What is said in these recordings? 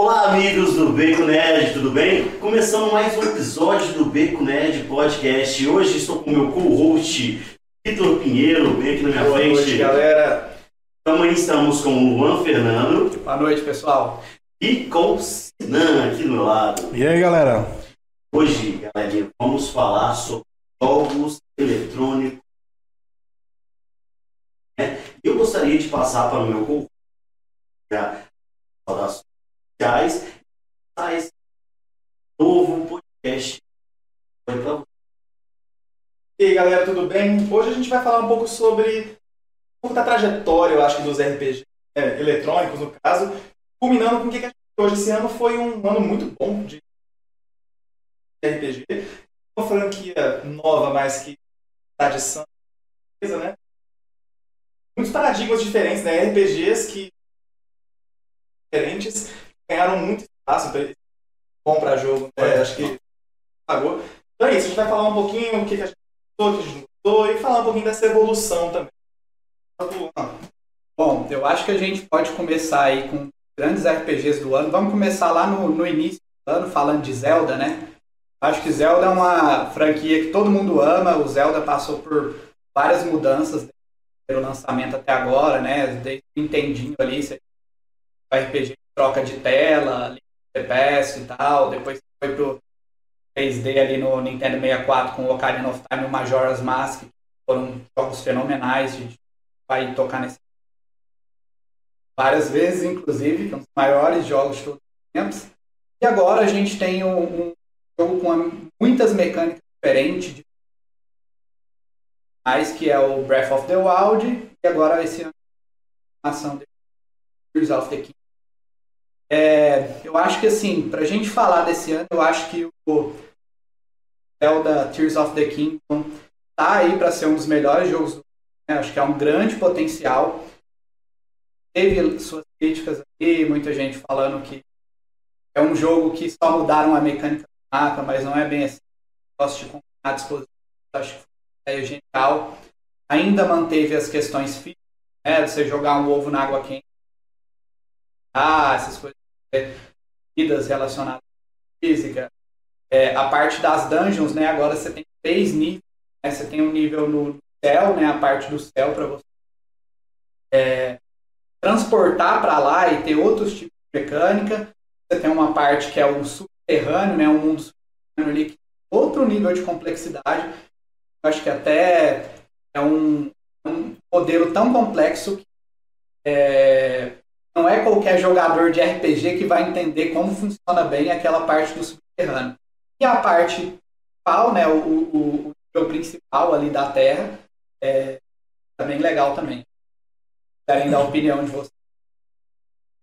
Olá, amigos do Beco Nerd, tudo bem? Começando mais um episódio do Beco Nerd Podcast. Hoje estou com o meu co-host, Vitor Pinheiro, bem aqui na minha frente. Boa noite, galera. Também estamos com o Luan Fernando. Boa noite, pessoal. E com o Sinan aqui do meu lado. E aí, galera? Hoje, galerinha, vamos falar sobre jogos eletrônicos. Eu gostaria de passar para o meu co-host das sociais, esse novo podcast. E aí, galera, tudo bem? Hoje a gente vai falar um pouco sobre da trajetória, eu acho, dos RPG eletrônicos, no caso, culminando com o que a gente hoje. Esse ano foi um ano muito bom de RPG. Uma franquia nova, mas que tradição, né? Muitos paradigmas diferentes, né? RPGs que diferentes ganharam muito espaço, então eles bom para jogo, né? Acho que pagou. Então é isso, a gente vai falar um pouquinho o que a gente gostou, o que a gente não gostou e falar um pouquinho dessa evolução também. Bom, eu acho que a gente pode começar aí com grandes RPGs do ano. Vamos começar lá no início do ano falando de Zelda, né? Acho que Zelda é uma franquia que todo mundo ama. O Zelda passou por várias mudanças do lançamento até agora, né? Desde o Nintendinho ali, você RPG de troca de tela, TPS e tal. Depois foi pro 3D ali no Nintendo 64 com o Ocarina of Time e o Majora's Mask, que foram jogos fenomenais. A gente vai tocar nesse várias vezes, inclusive, que é um dos maiores jogos de todos os tempos. E agora a gente tem um jogo com muitas mecânicas diferentes, que é o Breath of the Wild, e agora esse ano a ação de Tears of the Kingdom. Eu acho que, assim, pra gente falar desse ano, eu acho que o Zelda Tears of the Kingdom tá aí para ser um dos melhores jogos do ano, né? Acho que é um grande potencial. Teve suas críticas aqui, muita gente falando que é um jogo que só mudaram a mecânica do mapa, mas não é bem assim. Gosto de combinar dispositivos, acho que foi uma ideia genial. Ainda manteve as questões físicas, né? De você jogar um ovo na água quente. Essas coisas, vidas relacionadas à física. A parte das dungeons, né? Agora você tem 3 níveis. Né? Você tem um nível no céu, né? A parte do céu para você transportar para lá e ter outros tipos de mecânica. Você tem uma parte que é o subterrâneo, né? Um mundo subterrâneo ali, que tem outro nível de complexidade. Eu acho que até é um modelo tão complexo que não é qualquer jogador de RPG que vai entender como funciona bem aquela parte do subterrâneo. E a parte principal, né? O nível principal ali da Terra é também legal também. Querem dar a opinião de vocês.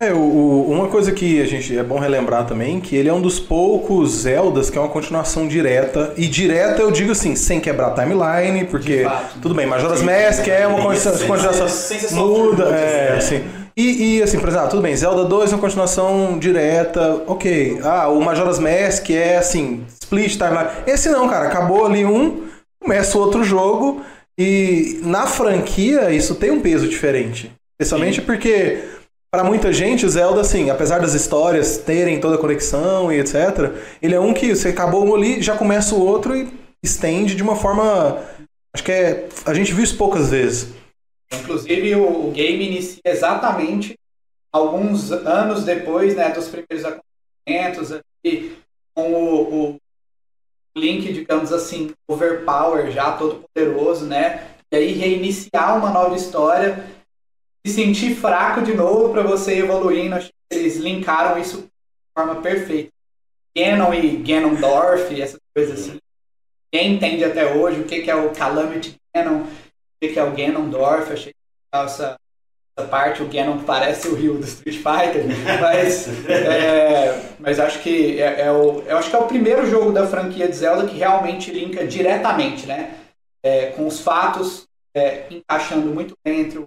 Uma coisa que a gente é bom relembrar também, que ele é um dos poucos Zeldas que é uma continuação direta. E direta eu digo assim, sem quebrar timeline, porque tudo bem, Majora's Mask é uma continuação muda, assim. E assim, por exemplo, tudo bem, Zelda 2 é uma continuação direta, ok. O Majora's Mask é assim, split timeline. Esse não, cara, acabou ali começa outro jogo. E na franquia isso tem um peso diferente. Especialmente porque, para muita gente, o Zelda, assim, apesar das histórias terem toda a conexão e etc., ele é um que você acabou um ali, já começa o outro e estende de uma forma... Acho que a gente viu isso poucas vezes. Inclusive, o game inicia exatamente alguns anos depois, né, dos primeiros acontecimentos, aqui, com o Link, digamos assim, overpower, já todo poderoso, né? E aí reiniciar uma nova história, se sentir fraco de novo para você ir evoluindo. Acho que eles linkaram isso de forma perfeita. Ganon e Ganondorf, essas coisas assim. Quem entende até hoje o que é o Calamity Ganon, o que é o Ganondorf, achei legal essa parte. O Ganon parece o Ryu do Street Fighter, mas acho que eu acho que é o primeiro jogo da franquia de Zelda que realmente linka diretamente, né? Com os fatos encaixando muito bem entre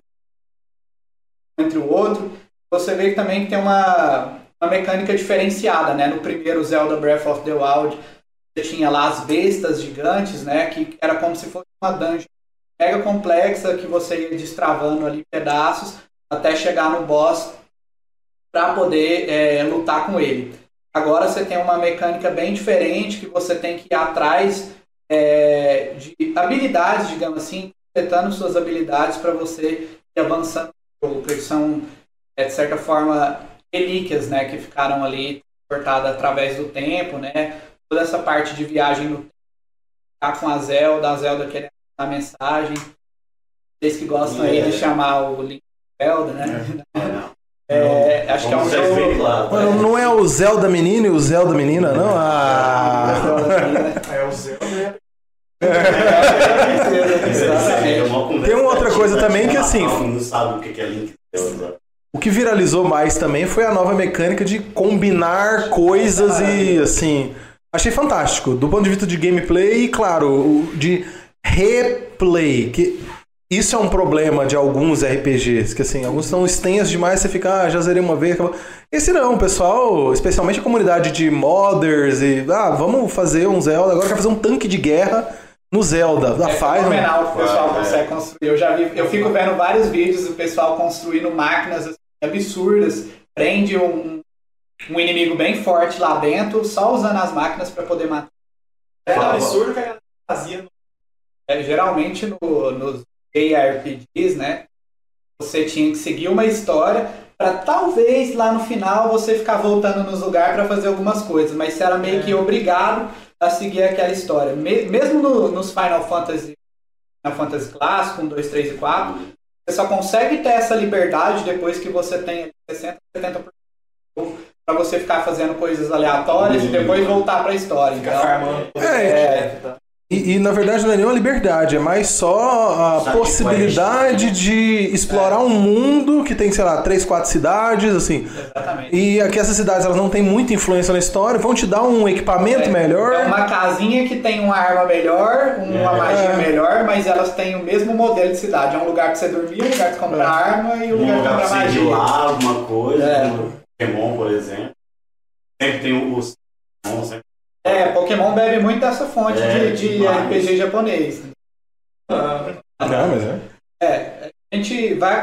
o outro. Você vê que também tem uma mecânica diferenciada, né? No primeiro Zelda Breath of the Wild, você tinha lá as bestas gigantes, né? Que era como se fosse uma dungeon mega complexa que você ia destravando ali pedaços até chegar no boss para poder lutar com ele. Agora você tem uma mecânica bem diferente, que você tem que ir atrás de habilidades, digamos assim, completando suas habilidades para você ir avançando no jogo, porque são, de certa forma, relíquias, né, que ficaram ali cortadas através do tempo, né? Toda essa parte de viagem no tempo, ficar com a Zelda querendo dar mensagem. Vocês que gostam aí de chamar o Link Zelda, né? Acho que é um jogo... Claro. Não é o Zelda menino e o Zelda menina, não? É o Zelda. Tem uma outra coisa também que assim... Não sabe o que é Link Zelda. O que viralizou mais também foi a nova mecânica de combinar coisas e, assim... Achei fantástico. Do ponto de vista de gameplay e, claro, de replay. Que isso é um problema de alguns RPGs. Que, assim, alguns são extensos demais, você fica, já zerei uma vez, acabou. Esse não, o pessoal, especialmente a comunidade de modders e... vamos fazer um Zelda. Agora quer fazer um tanque de guerra no Zelda. É fenomenal que o pessoal consegue construir. Eu fico vendo vários vídeos do pessoal construindo máquinas assim, absurdas, prende um inimigo bem forte lá dentro, só usando as máquinas para poder matar. É um absurdo que a galera fazia. Geralmente nos JRPGs, né, você tinha que seguir uma história para talvez lá no final você ficar voltando nos lugares para fazer algumas coisas, mas você era meio que obrigado a seguir aquela história. Mesmo nos Final Fantasy clássico, 1, 2, 3 e 4, você só consegue ter essa liberdade depois que você tem 60%, 70% para você ficar fazendo coisas aleatórias e depois voltar para a história. Ficar farmando. E na verdade não é nenhuma liberdade, é mais só a possibilidade de explorar um mundo que tem, sei lá, 3, 4 cidades, assim. Exatamente. E aqui essas cidades elas não têm muita influência na história, vão te dar um equipamento melhor. É uma casinha que tem uma arma melhor, uma magia melhor, mas elas têm o mesmo modelo de cidade. É um lugar que você dormia, um lugar que você compra arma e um lugar que compra magia. Lá, alguma coisa, Pokémon, por exemplo. Sempre tem os Pokémon bebe muito dessa fonte de RPG japonês. A gente vai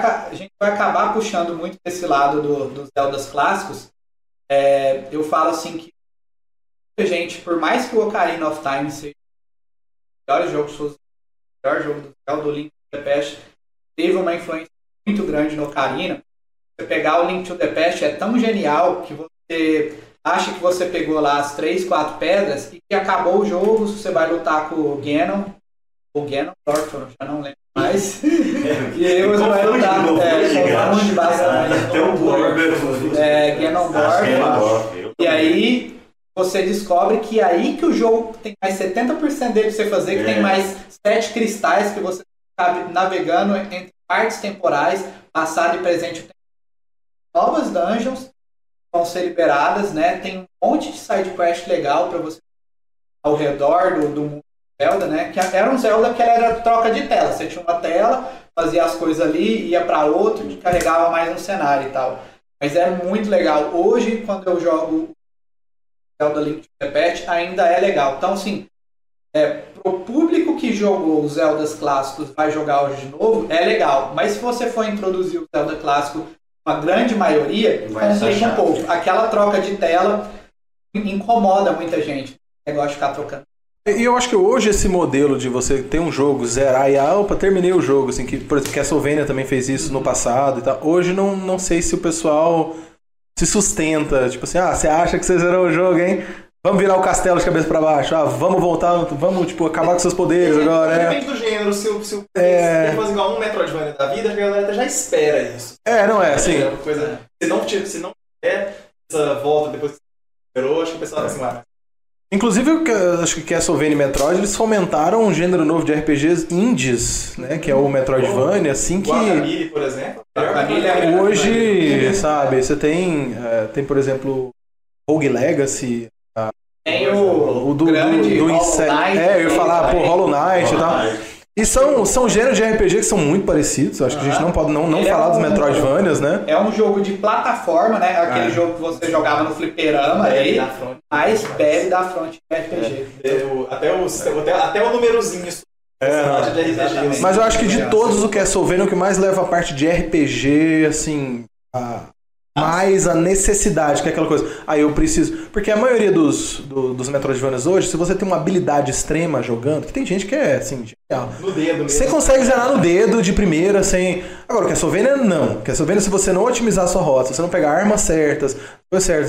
acabar puxando muito desse lado dos Zeldas clássicos. Eu falo assim que gente, por mais que o Ocarina of Time seja o melhor jogo do Zelda, o Link to the Past teve uma influência muito grande no Ocarina. Você pegar o Link to the Past é tão genial que você acha que você pegou lá as 3, 4 pedras e que acabou o jogo, você vai lutar com o Ganon, Ganondorf, já não lembro mais. E aí você vai lutar confunde bastante. Ganondorf. E aí você descobre que é aí que o jogo tem mais 70% dele pra você fazer, que tem mais 7 cristais que você está navegando entre partes temporais, passado e presente. Novas dungeons vão ser liberadas, né? Tem um monte de side quest legal para você ao redor do mundo Zelda, né? Que era um Zelda que era troca de tela. Você tinha uma tela, fazia as coisas ali, ia para outro, carregava mais um cenário e tal. Mas é muito legal. Hoje, quando eu jogo Zelda Link to the Past, ainda é legal. Então, assim, pro público que jogou os Zeldas clássicos vai jogar hoje de novo, é legal. Mas se você for introduzir o Zelda clássico, uma grande maioria, complica um pouco. Aquela troca de tela incomoda muita gente. O negócio de ficar trocando. E eu acho que hoje esse modelo de você ter um jogo, zerar e opa, terminei o jogo, assim, que, por exemplo, Castlevania também fez isso no passado e tal. Hoje não sei se o pessoal se sustenta. Tipo assim, você acha que você zerou o jogo, hein? Vamos virar o castelo de cabeça pra baixo. Vamos voltar, vamos, tipo, acabar com seus poderes agora, Depende do gênero. Se ele fosse igual um Metroidvania da vida, a galera já espera isso. Não é, assim. Coisa, se não tiver essa volta depois que você zerou, acho que o pessoal vai assim, Inclusive, acho que Castlevania e Metroid, eles fomentaram um gênero novo de RPGs indies, né? Que é o Metroidvania, assim que... Guacamelee, por exemplo. Hoje, sabe, você tem, por exemplo, Rogue Legacy... Tem o grande Hollow Knight. Eu ia falar, Hollow Knight e tal. E são gêneros de RPG que são muito parecidos. Acho que a gente não pode não falar dos Metroidvanias, né? É um jogo de plataforma, né? Aquele jogo que você jogava no fliperama aí, mas bebe da fronte de RPG. Até o númerozinho de RPG. Mas eu acho que de todos o Castlevania, o que mais leva a parte de RPG, assim... mais a necessidade, que é aquela coisa, eu preciso... Porque a maioria dos Metroidvanias hoje, se você tem uma habilidade extrema jogando, que tem gente que é, assim, genial. No dedo mesmo. Você consegue zerar no dedo de primeira, sem... Agora, o Castlevania, não. Castlevania, se você não otimizar a sua rota, se você não pegar armas certas,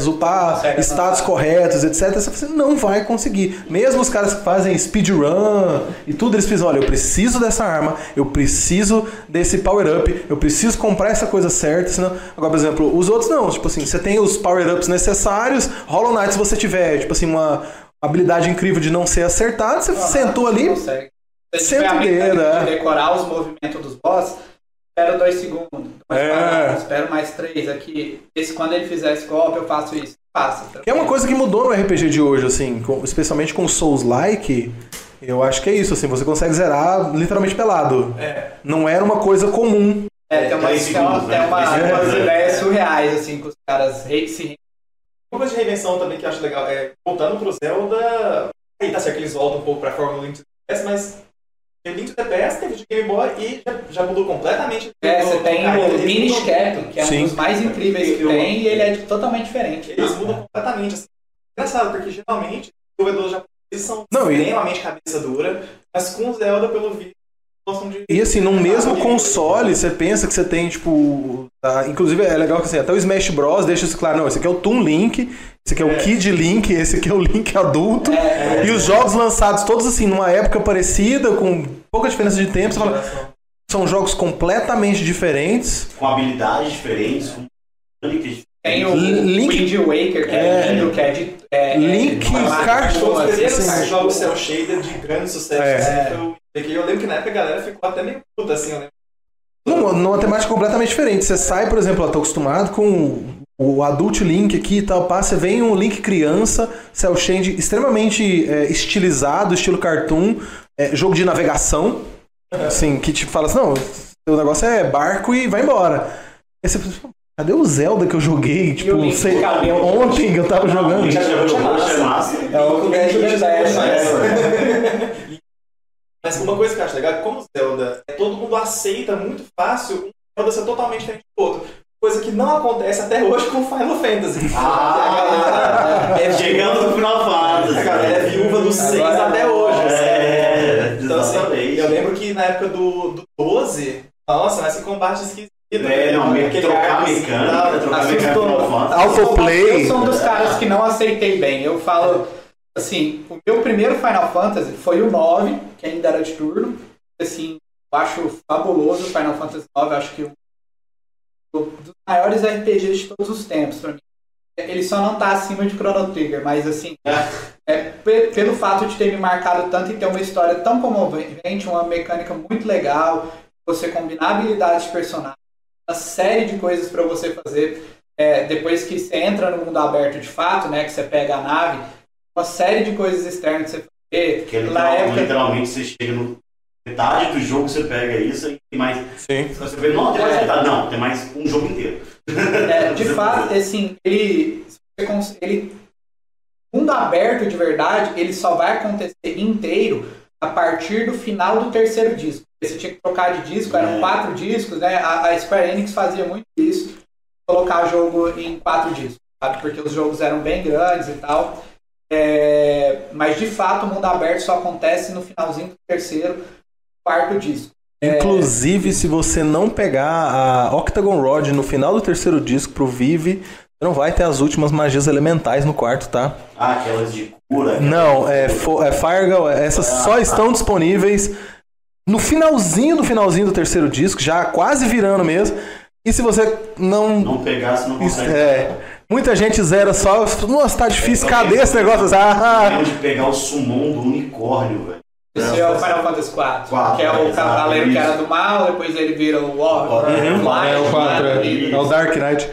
upar status corretos, etc., você não vai conseguir. Mesmo os caras que fazem speedrun e tudo, eles pensam, olha, eu preciso dessa arma, eu preciso desse power-up, eu preciso comprar essa coisa certa, senão... Agora, por exemplo, os outros não. Tipo assim, você tem os power-ups necessários, Hollow Knight, se você tiver, tipo assim, uma habilidade incrível de não ser acertado, você sentou ali, senta o dedo, decorar os movimentos dos boss, espera 2 segundos, espero mais 3 aqui. Quando ele fizer esse golpe, eu faço isso. Que é uma coisa que mudou no RPG de hoje, assim, especialmente com Souls-like, eu acho que é isso, assim, você consegue zerar literalmente pelado. Não era uma coisa comum. Tem umas ideias surreais, assim, que os caras se... Uma coisa de reinvenção também que eu acho legal voltando pro Zelda, aí tá certo que eles voltam um pouco pra forma do Link to the Past, mas o Link to the Past teve de Game Boy e já mudou completamente. Você tem o Minish Cap, que é um dos mais incríveis que tem, e ele é totalmente diferente. Eles mudam completamente, assim. Engraçado, porque geralmente os desenvolvedores japoneses são extremamente cabeça dura, mas com o Zelda, pelo vídeo, e assim, no mesmo console, você pensa que você tem, tipo... inclusive, é legal que assim, até o Smash Bros. Deixa isso claro. Não, esse aqui é o Toon Link, esse aqui é o Kid Link, esse aqui é o Link adulto. E os jogos lançados todos assim, numa época parecida, com pouca diferença de tempo, você fala, são jogos completamente diferentes. Com habilidades diferentes, com mecânicas. Tem o Wind Waker, que é lindo, que é de... Link Cartoon, os jogos Cell Shader de grande sucesso. Eu lembro que na época a galera ficou até meio puta, assim, eu lembro. Numa temática completamente diferente. Você sai, por exemplo, eu tô acostumado com o Adult Link aqui e tal, você vem um Link criança, Cell Shade extremamente estilizado, estilo cartoon, jogo de navegação, assim, que te fala assim, não, o negócio é barco e vai embora. Aí você pensa, cadê o Zelda que eu joguei? Tipo, ontem que eu tava jogando. É o que Mas uma coisa que eu acho legal é que como o Zelda, todo mundo aceita muito fácil um Zelda ser totalmente diferente do outro. Coisa que não acontece até hoje com Final Fantasy. Chegando no Final Fantasy. A galera é viúva do 6 até hoje. Então, assim, eu lembro que na época do 12, nossa, mas que combate esquisito. Trocar mecânica, autoplay. Eu sou um dos caras que não aceitei bem. Eu falo... Assim, o meu primeiro Final Fantasy foi o 9, que ainda era de turno. Assim, eu acho fabuloso o Final Fantasy 9, acho que um dos maiores RPGs de todos os tempos pra mim. Ele só não tá acima de Chrono Trigger, mas assim, pelo fato de ter me marcado tanto e ter uma história tão comovente, uma mecânica muito legal, você combinar habilidades de personagem, uma série de coisas pra você fazer. Depois que você entra no mundo aberto de fato, né, que você pega a nave, uma série de coisas externas que você fazer. Que literalmente você chega no metade do jogo, você pega isso e tem mais. Sim. Você vê, não, tem mais metade. Não, tem mais um jogo inteiro. De fato, assim, mundo aberto de verdade, ele só vai acontecer inteiro a partir do final do terceiro disco. Você tinha que trocar de disco, eram 4 discos, né? A Square Enix fazia muito isso, colocar jogo em 4 discos, sabe? Porque os jogos eram bem grandes e tal. Mas de fato o mundo aberto só acontece no finalzinho do terceiro, 4º disco. Inclusive, se você não pegar a Octagon Rod no final do terceiro disco pro Vive, não vai ter as últimas magias elementais no quarto, tá? Aquelas de cura. Não, Firegal, essas só estão disponíveis no finalzinho do terceiro disco, já quase virando mesmo. E se você não pegar, você não consegue. Muita gente zera só. Nossa, tá difícil, cadê esse negócio? De pegar o summon do unicórnio, velho. Esse é o Final Fantasy IV, que é o cavaleiro que era do mal, depois ele vira o Warrior. É o 4, é o Dark Knight.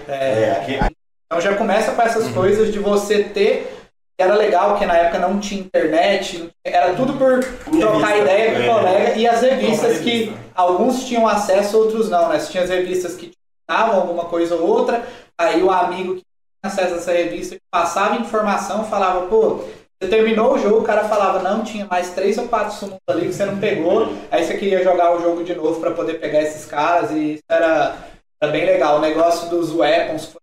Então já começa com essas coisas de você ter. Era legal que na época não tinha internet, era tudo por trocar ideia com o colega, e as revistas que alguns tinham acesso, outros não, né? Você tinha as revistas que davam alguma coisa ou outra, aí o amigo que tinha acesso a essa revista passava informação, falava, pô, você terminou o jogo, o cara falava, não, tinha mais 3 ou 4 summons ali que você não pegou, aí você queria jogar o jogo de novo para poder pegar esses caras, e isso era bem legal. O negócio dos weapons foi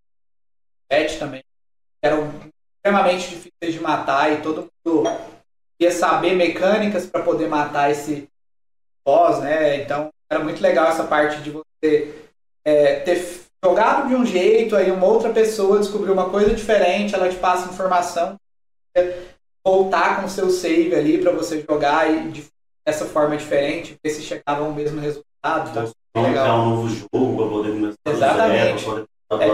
extremamente difíceis de matar e todo mundo ia saber mecânicas para poder matar esse boss, né? Então era muito legal essa parte de você ter jogado de um jeito, aí uma outra pessoa descobriu uma coisa diferente, ela te passa informação, voltar com o seu save ali para você jogar e dessa forma diferente, ver se chegava ao mesmo resultado. Tá? Legal. Um novo jogo para poder começar. Exatamente.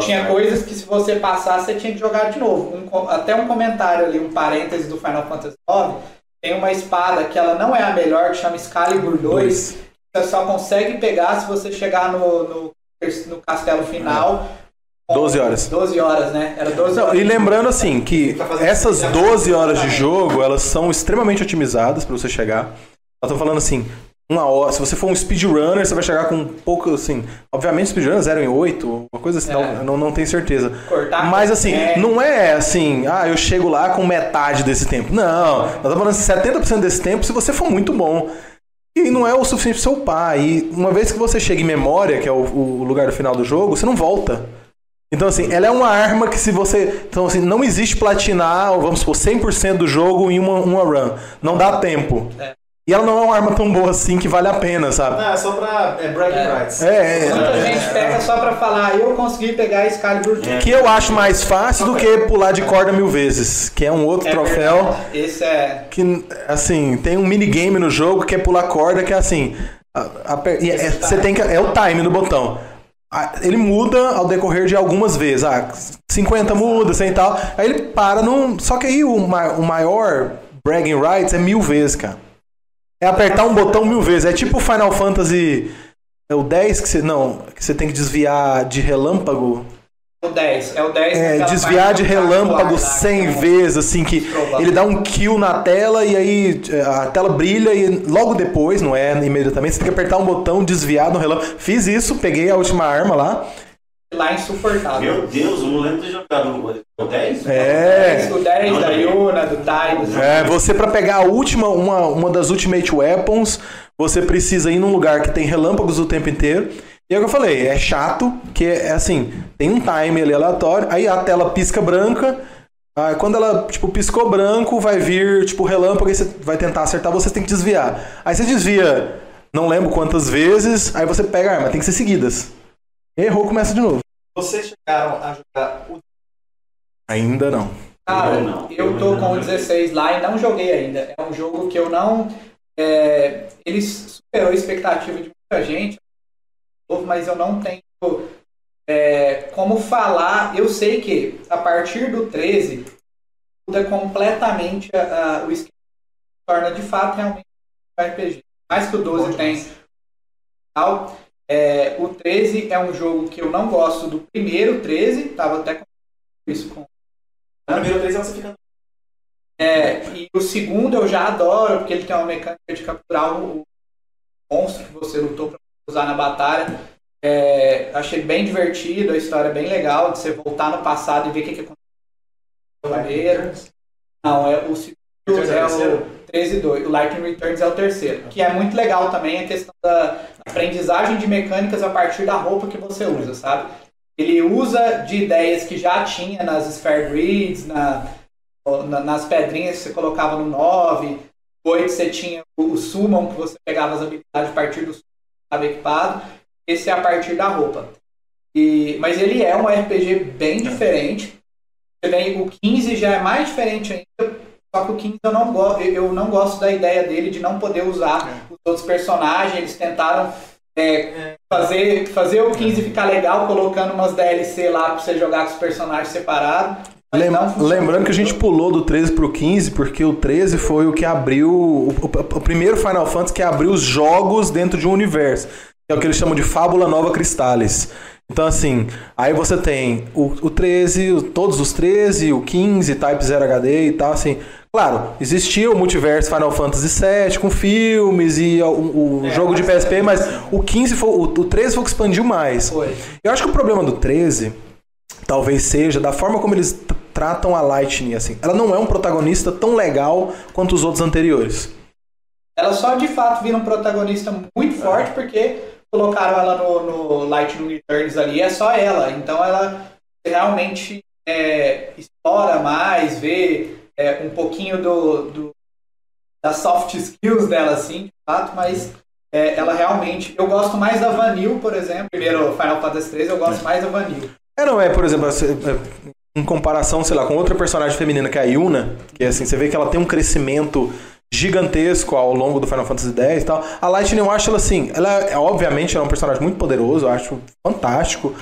Tinha coisas que se você passasse, você tinha que jogar de novo. Até um comentário ali, um parêntese do Final Fantasy IX, tem uma espada que ela não é a melhor, que chama Excalibur 2. Você só consegue pegar se você chegar no castelo final. 12 horas. 12 horas, né? Era 12 horas. E lembrando assim, que essas 12 horas de jogo, elas são extremamente otimizadas para você chegar. Eu tô falando assim, uma hora, se você for um speedrunner, você vai chegar com pouco, assim, obviamente speedrunner 0 em 8, uma coisa assim, não tenho certeza. Mas assim, não é assim, eu chego lá com metade desse tempo. Não, nós estamos falando assim, 70% desse tempo se você for muito bom. E não é o suficiente para seu pai. E uma vez que você chega em memória, que é o lugar do final do jogo, você não volta. Então, assim, ela é uma arma que se você... Então, assim, não existe platinar, vamos supor, 100% do jogo em uma run. Não dá tempo. E ela não é uma arma tão boa assim que vale a pena, sabe? Não, é só pra bragging rights. Muita gente pega só pra falar, eu consegui pegar Excalibur 2. Que eu acho mais fácil do que pular de corda 1000 vezes. Que é um outro troféu. Verdade. Esse é... Que, assim, tem um minigame no jogo que é pular corda, que é assim... você tem que... É o time do botão. Ele muda ao decorrer de algumas vezes. 50 muda, 100 e tal. Aí ele para num... Só que aí o maior bragging rights é 1000 vezes, cara. É apertar um botão 1000 vezes. É tipo o Final Fantasy... É o 10 que você tem que desviar de relâmpago. O 10. É o 10. Desviar de relâmpago 100 vezes, assim, que ele dá um kill na tela e aí a tela brilha e logo depois, não é imediatamente, você tem que apertar um botão, desviar no relâmpago. Fiz isso, peguei a última arma lá. Lá insuportável. Meu Deus, eu não lembro de jogar no 10? O 10 da Yuna, do Tidus. Você pra pegar a última, uma das Ultimate Weapons, você precisa ir num lugar que tem relâmpagos o tempo inteiro. E é o que eu falei, é chato, que é assim, tem um time ali aleatório, aí a tela pisca branca, quando ela, tipo, piscou branco, vai vir, tipo, relâmpago, aí você vai tentar acertar, você tem que desviar. Aí você desvia, não lembro quantas vezes, aí você pega a arma, tem que ser seguidas. Errou, começa de novo. Vocês chegaram a jogar o... Ainda não. Cara, eu tô com o 16 lá e não joguei ainda. É um jogo que eu não... ele superou a expectativa de muita gente, mas eu não tenho como falar. Eu sei que a partir do 13 muda completamente o esquema, torna de fato realmente um RPG. Mais que o 12 tem. O 13 é um jogo que eu não gosto do primeiro 13, tava até com isso com... No primeiro 13 você fica... E o segundo eu já adoro, porque ele tem uma mecânica de capturar o monstro que você lutou para usar na batalha. Achei bem divertido, a história é bem legal, de você voltar no passado e ver o que aconteceu. Não, o segundo é o 13-2, o Lightning Returns é o terceiro, que é muito legal também a questão da aprendizagem de mecânicas a partir da roupa que você usa, sabe? Ele usa de ideias que já tinha nas Sphere Grids, nas pedrinhas que você colocava no 9, 8 você tinha o Summon, que você pegava as habilidades a partir do Summon que estava equipado. Esse é a partir da roupa. Mas ele é um RPG bem diferente. O 15 já é mais diferente ainda, só que o 15 eu não gosto da ideia dele de não poder usar os outros personagens. Eles tentaram fazer o 15 ficar legal, colocando umas DLC lá pra você jogar com os personagens separados. Lembrando que a gente pulou do 13 pro 15, porque o 13 foi o que abriu o primeiro Final Fantasy que abriu os jogos dentro de um universo. É o que eles chamam de Fábula Nova Crystallis. Então, assim, aí você tem o 13, todos os 13, o 15, Type 0 HD e tal, assim. Claro, existia o multiverso Final Fantasy VII com filmes e o jogo de PSP, mas o 15 foi, o 13 foi o que expandiu mais. Foi. Eu acho que o problema do 13 talvez seja da forma como eles tratam a Lightning, assim. Ela não é um protagonista tão legal quanto os outros anteriores. Ela só de fato vira um protagonista muito forte porque colocaram ela no Lightning Returns ali, é só ela. Então ela realmente explora mais, vê um pouquinho das soft skills dela, assim, de fato, mas ela realmente... Eu gosto mais da Vanille, por exemplo. Primeiro, Final Fantasy 3, eu gosto mais da Vanille. Por exemplo, em comparação, sei lá, com outra personagem feminina, que é a Yuna, que assim, você vê que ela tem um crescimento gigantesco ao longo do Final Fantasy X e tal. A Lightning, eu acho ela assim, obviamente ela é um personagem muito poderoso, eu acho fantástico.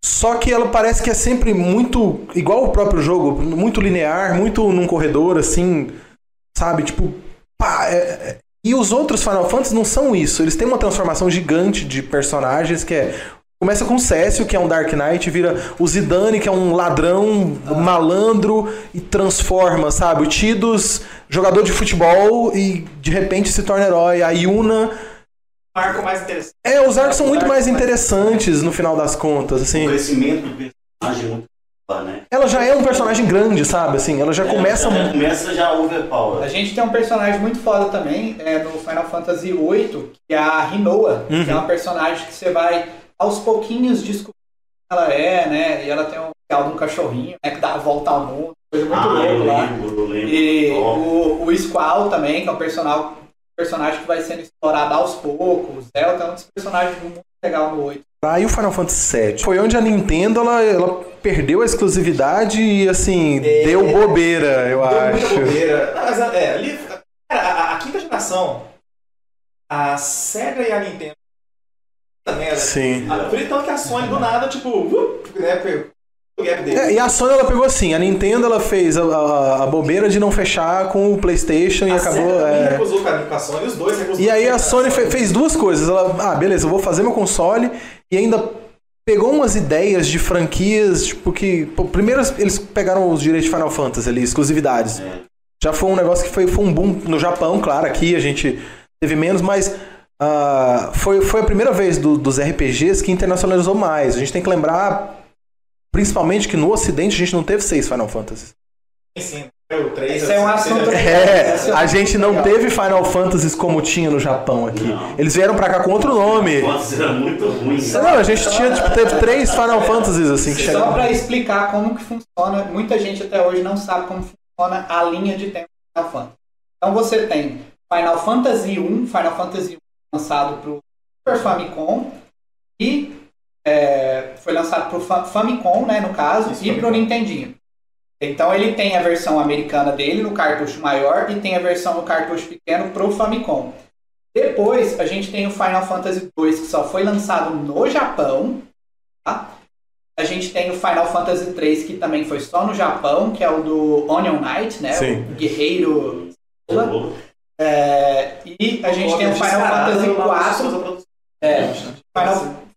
Só que ela parece que é sempre muito, igual o próprio jogo, muito linear, muito num corredor, assim, sabe? Tipo, pá, E os outros Final Fantasy não são isso. Eles têm uma transformação gigante de personagens que começa com o Cécio, que é um Dark Knight, vira o Zidane, que é um ladrão, malandro, e transforma, sabe? O Tidus, jogador de futebol, e de repente se torna herói. A Yuna... Arco mais interessante. Os arcos são muito mais interessantes, no final das contas, assim. O crescimento do personagem é muito né? Ela já é um personagem grande, sabe? Assim, ela já começa... Começa já overpower. A gente tem um personagem muito foda também, no Final Fantasy VIII, que é a Rinoa, que é uma personagem que você vai aos pouquinhos descobrindo quem ela é, né? E ela tem um de um cachorrinho, né? Que dá a volta ao mundo, coisa muito louca lá. Eu lembro. E o Squall também, que é um personagem que vai sendo explorado aos poucos. O Zelda é um dos personagens muito legal no 8. E o Final Fantasy VII? Foi onde a Nintendo ela perdeu a exclusividade e, assim, deu bobeira, eu acho. Deu muita bobeira. Mas, ali, cara, a quinta geração, a Sega e a Nintendo também, sim. Por então que a Sony do nada, tipo, né, pegou o gap dele. E a Sony ela pegou assim, a Nintendo ela fez a bobeira de não fechar com o PlayStation e acabou. A Sega recusou com a Sony, os dois recusou. E aí a Sony fez duas coisas. Ela, beleza, eu vou fazer meu console, e ainda pegou umas ideias de franquias, tipo que... Primeiro eles pegaram os direitos de Final Fantasy ali, exclusividades. Já foi um negócio que foi um boom no Japão, claro, aqui a gente teve menos, mas foi a primeira vez dos RPGs que internacionalizou mais. A gente tem que lembrar, principalmente, que no Ocidente a gente não teve 6 Final Fantasy. Sim. Esse é um assunto... A gente não teve Final Fantasies como tinha no Japão aqui. Não. Eles vieram pra cá com outro nome. Final Fantasy era muito ruim. Não, a gente teve 3 Final Fantasies assim que chegaram. Só pra explicar como que funciona, muita gente até hoje não sabe como funciona a linha de tempo do Final Fantasy. Então você tem Final Fantasy I, Final Fantasy I lançado pro Super Famicom e foi lançado pro Famicom, né, no caso, e pro Nintendinho. Então ele tem a versão americana dele no cartucho maior e tem a versão no cartucho pequeno pro Famicom. Depois a gente tem o Final Fantasy II, que só foi lançado no Japão. Tá? A gente tem o Final Fantasy III, que também foi só no Japão, que é o do Onion Knight, né? Sim. O guerreiro. E a gente tem o Final Fantasy IV.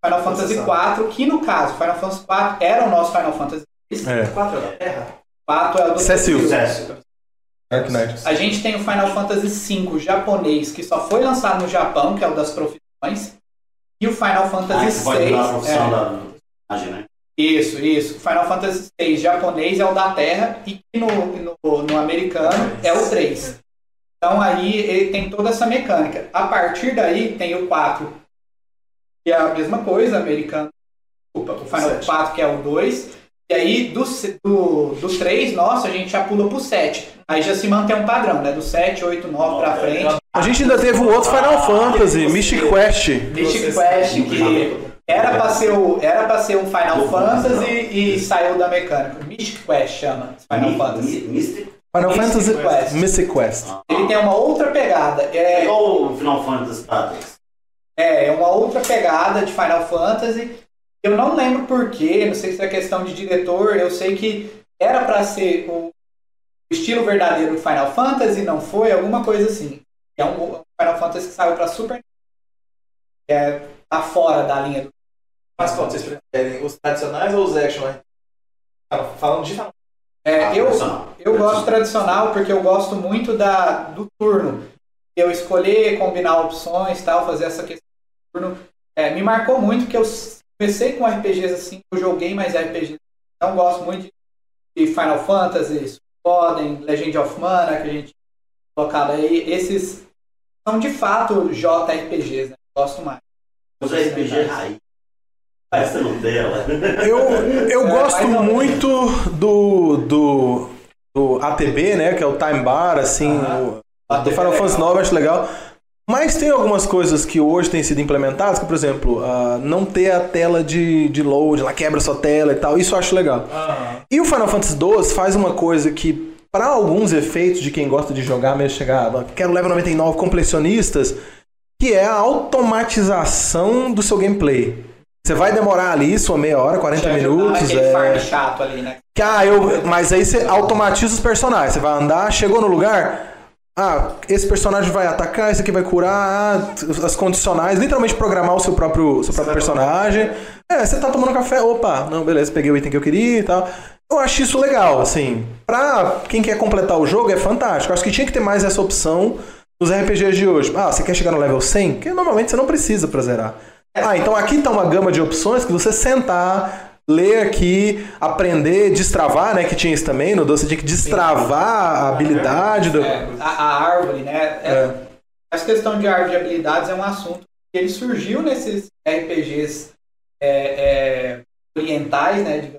Final Fantasy IV, que no caso, Final Fantasy IV era o nosso Final Fantasy III. 4 é da Terra? 4 é o do Cecil. Dark Knight. A gente tem o Final Fantasy V japonês, que só foi lançado no Japão, que é o das profissões. E o Final Fantasy VI. Né? Isso. O Final Fantasy VI japonês é o da Terra e no americano é o 3. Então aí ele tem toda essa mecânica. A partir daí tem o 4, que é a mesma coisa, americano. Desculpa, o Final 4, que é o 2. E aí, do 3, nossa, a gente já pula pro 7. Aí já se mantém um padrão, né? Do 7, 8, 9 pra frente. A gente ainda teve um outro Final Fantasy, Mystic Quest. Mystic Quest, que era pra ser um Final Fantasy e saiu da mecânica. Mystic Quest chama Final Fantasy. Final Fantasy Mystic Quest. Ele tem uma outra pegada. É igual o Final Fantasy Tactics. É uma outra pegada de Final Fantasy. Eu não lembro porquê, não sei se é questão de diretor, eu sei que era pra ser o estilo verdadeiro do Final Fantasy, não foi, alguma coisa assim. É um Final Fantasy que saiu pra Super Nintendo. Tá fora da linha do... Mas qual vocês preferem? Os tradicionais ou os action? Falando de Final eu gosto tradicional porque eu gosto muito do turno. Eu escolher, combinar opções, tal, fazer essa questão do turno. Me marcou muito porque eu comecei com RPGs assim, eu joguei mais RPGs. Então gosto muito de Final Fantasy, Suikoden, Legend of Mana, que a gente colocado aí. Esses são de fato JRPGs, né? Gosto mais. Os RPG raiz. Essa Nutella. Eu gosto muito do ATB, né? Que é o Time Bar, assim. Do Final Fantasy IX eu acho legal. Mas tem algumas coisas que hoje têm sido implementadas, que, por exemplo, não ter a tela de load, ela quebra sua tela e tal. Isso eu acho legal. E o Final Fantasy XII faz uma coisa que, para alguns efeitos de quem gosta de jogar, mesmo quero level 99, completionistas, que é a automatização do seu gameplay. Você vai demorar ali sua meia hora, 40 minutos. Aquele farm chato ali, né? Mas aí você automatiza os personagens. Você vai andar, chegou no lugar... esse personagem vai atacar, esse aqui vai curar, as condicionais, literalmente programar o seu próprio personagem. Você tá tomando café, não, beleza, peguei o item que eu queria e tal. Eu acho isso legal, assim. Pra quem quer completar o jogo, é fantástico. Eu acho que tinha que ter mais essa opção nos RPGs de hoje. Você quer chegar no level 100? Porque normalmente você não precisa pra zerar. Então aqui tá uma gama de opções que você sentar... ler aqui, aprender, destravar, né? Que tinha isso também no Doce, você tinha que destravar a habilidade do... a árvore, né? Essa questão de árvore de habilidades é um assunto que ele surgiu nesses RPGs orientais, né?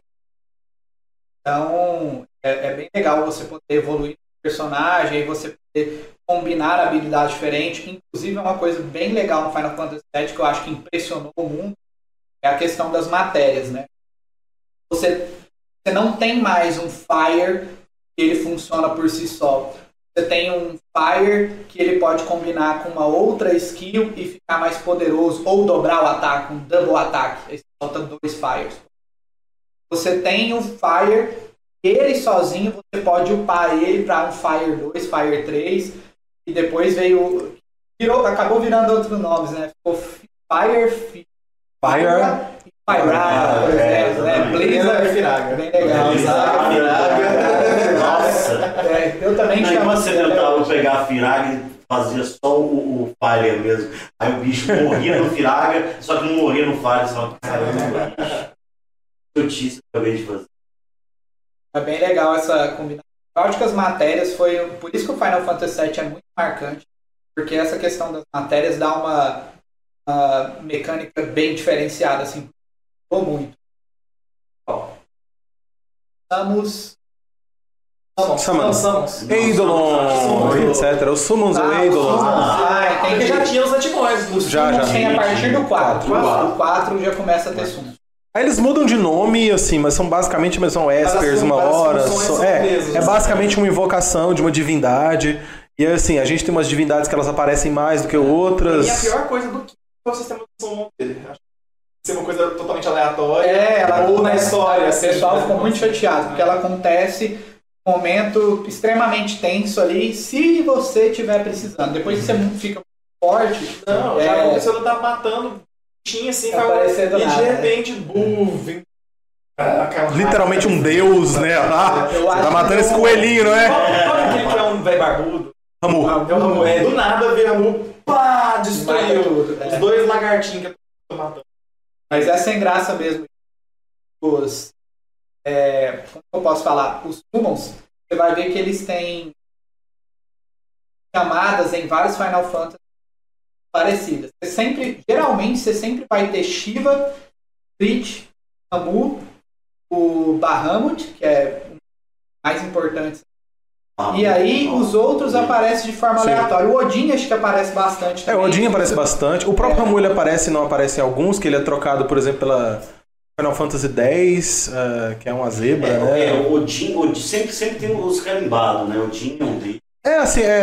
Então, é bem legal você poder evoluir o personagem, você poder combinar habilidades diferentes. Inclusive, é uma coisa bem legal no Final Fantasy VII que eu acho que impressionou o mundo, é a questão das matérias, né? Você não tem mais um Fire que ele funciona por si só. Você tem um Fire que ele pode combinar com uma outra skill e ficar mais poderoso, ou dobrar o ataque, um double ataque. Aí falta 2 Fires. Você tem um Fire, ele sozinho, você pode upar ele para um Fire 2, Fire 3, e depois acabou virando outros nomes, né? Ficou Fire... Blizzard Firaga. Bem legal. Nossa. Eu também chamo. Quando você tentava pegar a Firaga e fazia só o Fire mesmo. Aí o bicho morria no Firaga, só que não morria no Fire. Você fala, caramba, bicho. Notícia que eu acabei de fazer. É bem legal essa combinação. Eu acho que as matérias foi... Por isso que o Final Fantasy VII é muito marcante. Porque essa questão das matérias dá uma mecânica bem diferenciada, assim. Muito. Summons. Eidolon, etc. Os Summons ou Eidolon. Porque já tinha os antigões. Os Summons tem a partir do 4. O 4 já começa a ter Summons. Aí eles mudam de nome, assim, mas são basicamente são Espers, uma hora. É basicamente uma invocação de uma divindade. E assim, a gente tem umas divindades que elas aparecem mais do que outras. E a pior coisa do que é o sistema de som dele. Ser uma coisa totalmente aleatória. Ou na história. O pessoal ficou muito chateado, porque ela acontece num momento extremamente tenso ali, se você estiver precisando. Depois que você fica forte. Não, já aconteceu de eu estar matando. Tinha assim, e de repente, literalmente um deus, né? Tá matando esse coelhinho, não é? Qual é aquele que é um velho barbudo? Ramu. Do nada veio Ramu, destruiu tudo. Os 2 lagartinhos que eu tô matando. Mas é sem graça mesmo. Como eu posso falar? Os Summons, você vai ver que eles têm chamadas em vários Final Fantasy parecidas. Geralmente você sempre vai ter Shiva, Crit, Ramu, o Bahamut, que é o mais importante. E aí os outros aparecem de forma aleatória. O Odin acho que aparece bastante também. O Odin aparece bastante. O próprio Ramu ele aparece e não aparece em alguns, que ele é trocado, por exemplo, pela Final Fantasy X, que é uma zebra, né? O Odin sempre tem os carimbados, né? O Odin é um deles.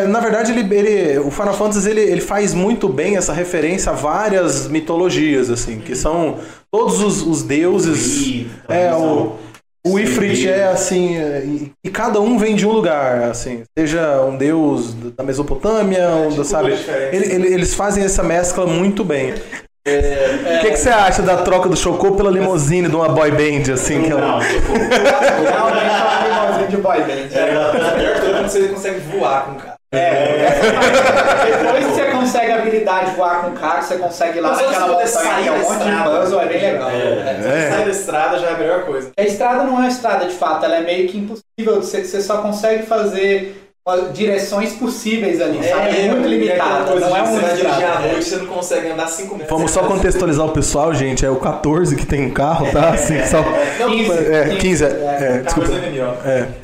Na verdade, o Final Fantasy ele faz muito bem essa referência a várias mitologias, assim, que são todos os deuses. O Ifrit é assim, e cada um vem de um lugar, assim, seja um deus da Mesopotâmia, sabe? Eles fazem essa mescla muito bem. O que você acha da troca do Chocô pela limousine de uma boy band, assim? Realmente é uma limousine de boy band. Você consegue voar com o cara. Depois que você consegue a habilidade de voar com o carro, você consegue ir lá naquela montanha, que é um monte de puzzle, é bem legal. Sair da estrada já é a melhor coisa. A estrada não é uma estrada de fato, ela é meio que impossível, você só consegue fazer direções possíveis ali, sabe? É muito limitado, coisa não é você vai dirigir à estrada. noite, você não consegue andar 5 metros. Vamos só contextualizar o pessoal, gente. É o 14 que tem um carro, tá? Assim, só... Não, 15. Desculpa.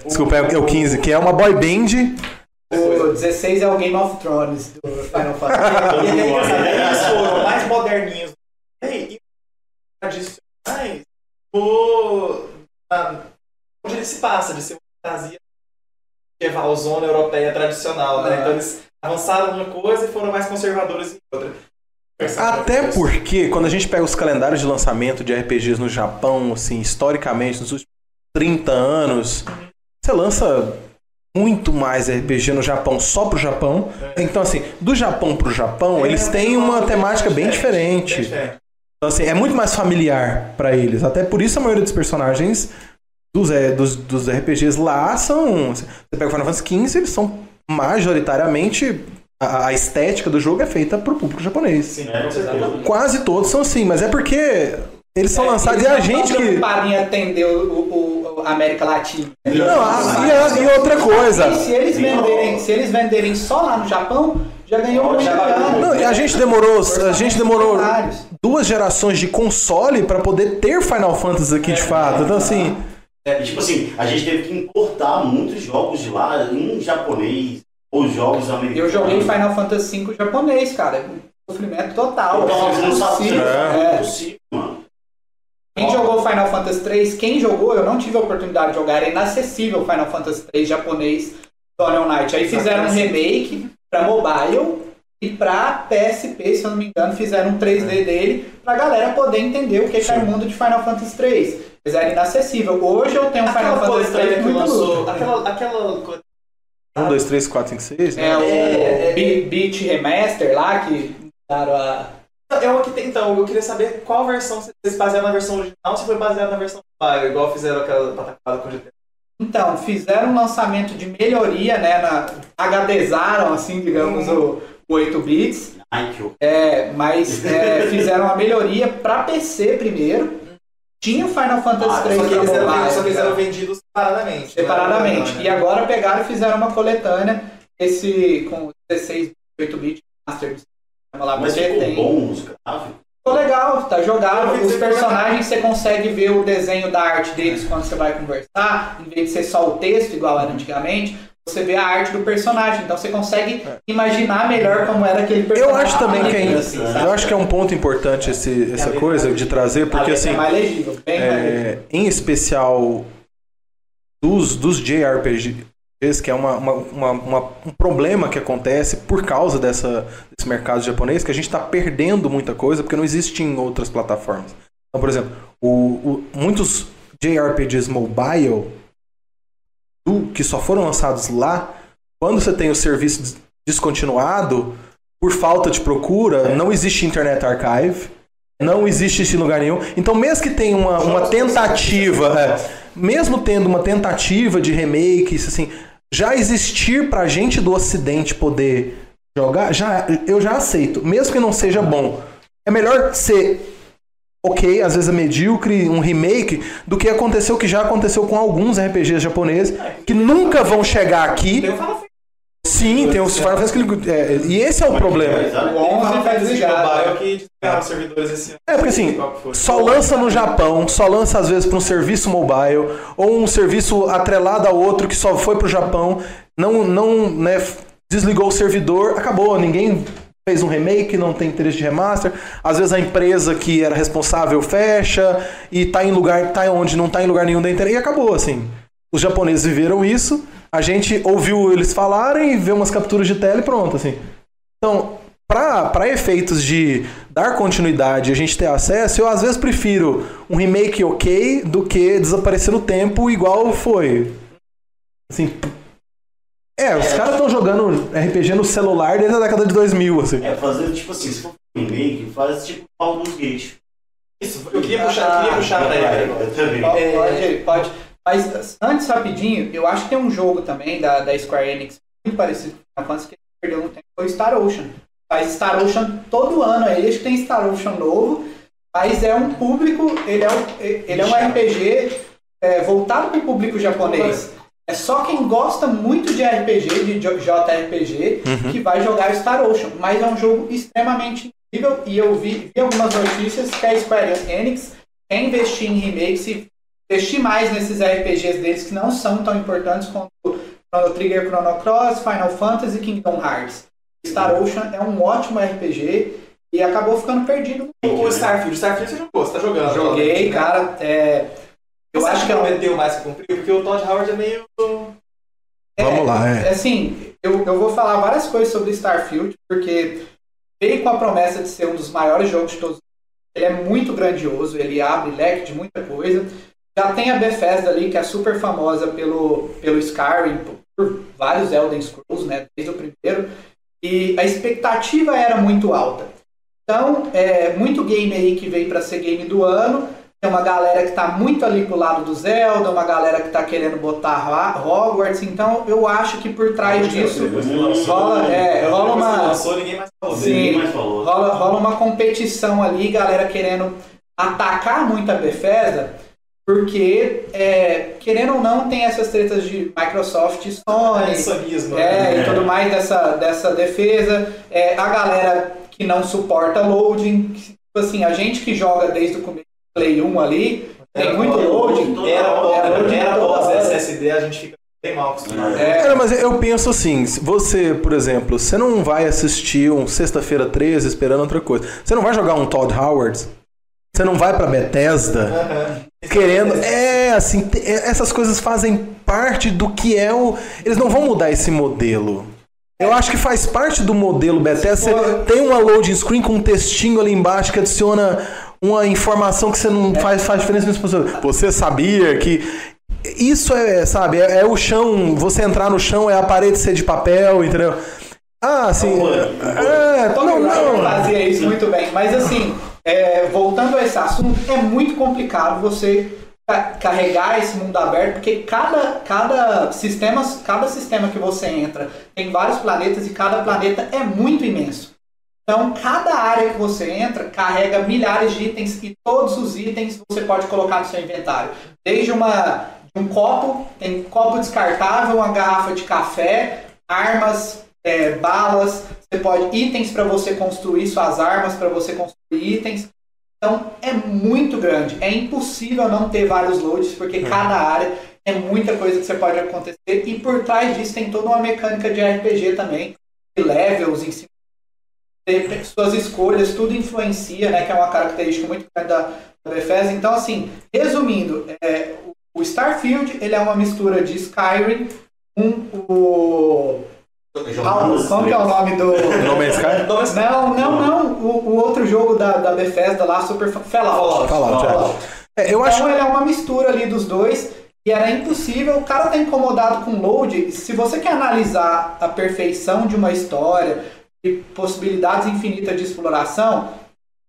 Desculpa, é o 15, que é uma boy band. O 16 é o Game of Thrones do Final Fantasy. E aí, eles foram mais moderninhos. E tradicionais, onde ele se passa, de ser uma fantasia zona europeia tradicional, né? Então eles avançaram numa coisa e foram mais conservadores em outra. Até porque, quando a gente pega os calendários de lançamento de RPGs no Japão, assim, historicamente, nos últimos 30 anos, você lança muito mais RPG no Japão só pro Japão. Então, assim, do Japão pro Japão, eles têm uma temática bem diferente. Então, assim, é muito mais familiar pra eles. Até por isso a maioria dos personagens dos RPGs lá são... Você pega o Final Fantasy XV, eles são majoritariamente... A estética do jogo é feita pro público japonês. Sim, quase todos são assim, mas é porque eles são lançados e a gente que... Eles não atender a América Latina. Não, e outra coisa... E se eles venderem só lá no Japão, já ganhou muito. Não, a gente demorou 2 gerações de console pra poder ter Final Fantasy aqui de fato. Então, assim... tipo assim, a gente teve que importar muitos jogos de lá em japonês, ou jogos americanos. Eu joguei Final Fantasy V japonês, cara. Sofrimento total. Você não sabe se é possível, mano. Quem jogou Final Fantasy 3, eu não tive a oportunidade de jogar, era inacessível Final Fantasy 3 japonês do Neon Knight. Aí fizeram um remake pra mobile e pra PSP, se eu não me engano, fizeram um 3D dele pra galera poder entender o que é o mundo de Final Fantasy 3. Mas era inacessível. Hoje eu tenho um Final Fantasy 3 muito louco. Aquela coisa. 1, 2, 3, 4, 5, 6, né? O Beat Remaster lá, que daram a... Então, eu queria saber qual versão vocês basearam na versão original ou se foi baseado na versão paga, igual fizeram aquela patacada com o GT. Então, fizeram um lançamento de melhoria, né? HDzaram, assim, digamos, o 8 bits. Mas fizeram uma melhoria para PC primeiro. Tinha o Final Fantasy 3 só que eles eram vendidos separadamente. E agora pegaram e fizeram uma coletânea com 16 8 bits Master. Mas ficou bom os gráficos? Ficou legal, tá jogável. Os personagens você consegue ver o desenho da arte deles quando você vai conversar, em vez de ser só o texto, igual era antigamente, você vê a arte do personagem. Então você consegue imaginar melhor como era aquele personagem. Eu acho também eu acho que é um ponto importante essa coisa de trazer, porque assim, é mais legível, em especial dos JRPGs, que é um problema que acontece por causa desse mercado japonês, que a gente está perdendo muita coisa porque não existe em outras plataformas. Então, por exemplo, muitos JRPGs mobile que só foram lançados lá, quando você tem o serviço descontinuado, por falta de procura, não existe Internet Archive, não existe isso em lugar nenhum. Então, mesmo que tenha uma tentativa, mesmo tendo uma tentativa de remake, isso assim, já existir pra gente do Ocidente poder jogar, eu já aceito. Mesmo que não seja bom. É melhor ser ok, às vezes é medíocre, um remake, do que o que já aconteceu com alguns RPGs japoneses, que nunca vão chegar aqui. Sim, tem os Final Fantasy e esse é o problema. O 11 vai desligar, que desligaram os servidores esse ano. Porque assim, só lança no Japão, só lança às vezes para um serviço mobile, ou um serviço atrelado a outro que só foi pro Japão, não desligou o servidor, acabou, ninguém fez um remake, não tem interesse de remaster. Às vezes a empresa que era responsável fecha e tá onde não tá em lugar nenhum da internet e acabou, assim. Os japoneses viveram isso, a gente ouviu eles falarem, vê umas capturas de tela e pronto, assim. Então, para efeitos de dar continuidade e a gente ter acesso, eu às vezes prefiro um remake ok do que desaparecer no tempo igual foi. Assim, os caras estão jogando RPG no celular desde a década de 2000, assim. Fazendo tipo assim, se for um remake, faz tipo Baldur's Gate. Isso, eu queria puxar pra ele. Eu também. Pode. Mas antes, rapidinho, eu acho que tem um jogo também da Square Enix muito parecido com a Fantasy que perdeu no tempo, foi Star Ocean. Faz Star Ocean todo ano aí, acho que tem Star Ocean novo, mas é um público, ele é um RPG voltado para o público japonês. É só quem gosta muito de RPG, de JRPG, que vai jogar Star Ocean. Mas é um jogo extremamente incrível e eu vi algumas notícias que a Square Enix quer investir em remakes e investir mais nesses RPGs deles que não são tão importantes quanto Chrono Trigger, Chrono Cross, Final Fantasy e Kingdom Hearts. Star Ocean é um ótimo RPG e acabou ficando perdido. O Starfield você jogou, você tá jogando? Joguei, né? Cara, eu acho que prometeu mais que cumpriu, porque o Todd Howard é meio... Vamos lá, Assim, eu vou falar várias coisas sobre Starfield, porque veio com a promessa de ser um dos maiores jogos de todos. Ele é muito grandioso, ele abre leque de muita coisa. Já tem a Bethesda ali, que é super famosa pelo Skyrim, por vários Elden Scrolls, né, desde o primeiro. E a expectativa era muito alta. Então, muito game aí que veio para ser game do ano. Tem uma galera que tá muito ali pro lado do Zelda, uma galera que tá querendo botar Hogwarts. Então, eu acho que por trás disso rola uma... rola uma competição ali, galera querendo atacar muito a Bethesda, porque, querendo ou não, tem essas tretas de Microsoft e Sony, e tudo mais dessa defesa. A galera que não suporta loading, tipo assim, a gente que joga desde o começo do Play 1 ali, tem muito loading. Era pós SSD, a gente fica bem mal acostumado. Cara, mas eu penso assim, você, por exemplo, você não vai assistir um Sexta-feira 13 esperando outra coisa. Você não vai jogar um Todd Howard? Você não vai pra Bethesda querendo... assim, essas coisas fazem parte do que é o... Eles não vão mudar esse modelo. Eu acho que faz parte do modelo Bethesda. Você tem uma loading screen com um textinho ali embaixo que adiciona uma informação que você não faz diferença nisso. Você sabia que... Isso sabe, é o chão, você entrar no chão, é a parede ser de papel, entendeu? Assim... não fazia isso muito bem, mas assim... voltando a esse assunto, é muito complicado você carregar esse mundo aberto, porque cada sistema que você entra tem vários planetas e cada planeta é muito imenso. Então, cada área que você entra carrega milhares de itens e todos os itens você pode colocar no seu inventário. Desde um copo, tem copo descartável, uma garrafa de café, armas, balas, itens para você construir suas armas, para você construir itens. Então é muito grande, é impossível não ter vários loads, porque cada área é muita coisa que você pode acontecer, e por trás disso tem toda uma mecânica de RPG também, de levels, em cima, suas escolhas, tudo influencia, né, que é uma característica muito grande da Bethesda. Então, assim, resumindo, o Starfield ele é uma mistura de Skyrim com como que é o nome do... No Man's Sky? Não. O outro jogo da Bethesda lá, Super Fallout. Eu acho... Então ele é uma mistura ali dos dois e era impossível. O cara tá incomodado com load. Se você quer analisar a perfeição de uma história e possibilidades infinitas de exploração,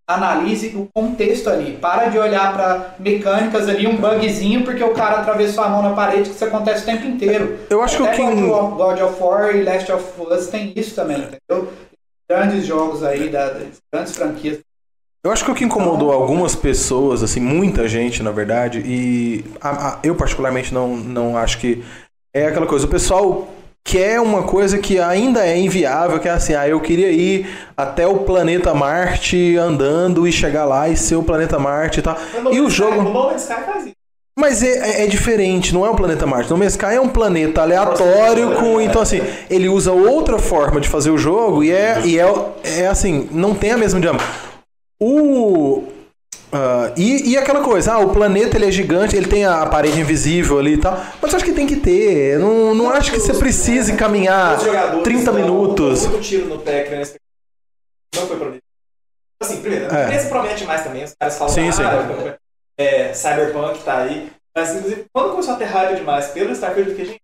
analise o contexto ali. Para de olhar para mecânicas ali, um bugzinho, porque o cara atravessou a mão na parede, que isso acontece o tempo inteiro. Eu acho que God of War e Last of Us tem isso também, entendeu? Grandes jogos aí, grandes franquias. Eu acho que o que incomodou algumas pessoas, assim, muita gente, na verdade, e eu particularmente não acho que é aquela coisa. O pessoal quer uma coisa que ainda é inviável, que é assim, eu queria ir até o planeta Marte andando e chegar lá e ser o planeta Marte e tal. E o jogo... O No Man's Sky faz isso. Mas é diferente, não é o planeta Marte. No Man's Sky é um planeta aleatório com... Então, assim, ele usa outra forma de fazer o jogo e é assim, não tem a mesma diâmetro. E aquela coisa, o planeta ele é gigante, ele tem a parede invisível ali e tal, mas eu acho que tem que ter, não acho que você precise caminhar 30 minutos. Muito tiro no pé, que não foi prometido. Assim, primeiro, a empresa promete mais também, os caras falam, Cyberpunk tá aí, mas inclusive, quando começou a ter hype demais pelo Starfield, porque, gente,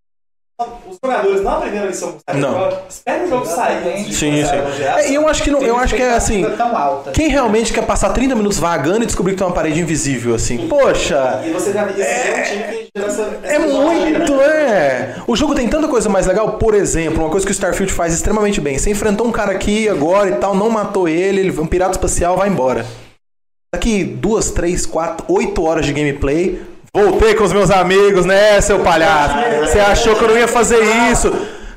os jogadores não aprenderam a lição com Cyberpunk, espera o jogo sair. Sim. E eu acho que é assim, quem realmente quer passar 30 minutos vagando e descobrir que tem uma parede invisível, assim, poxa... E você já viu um time que gera essa... O jogo tem tanta coisa mais legal, por exemplo, uma coisa que o Starfield faz extremamente bem, você enfrentou um cara aqui agora e tal, não matou ele é um pirata espacial, vai embora. Daqui 2, 3, 4, 8 horas de gameplay, Voltei com os meus amigos, né, seu palhaço? Você achou que eu não ia fazer isso?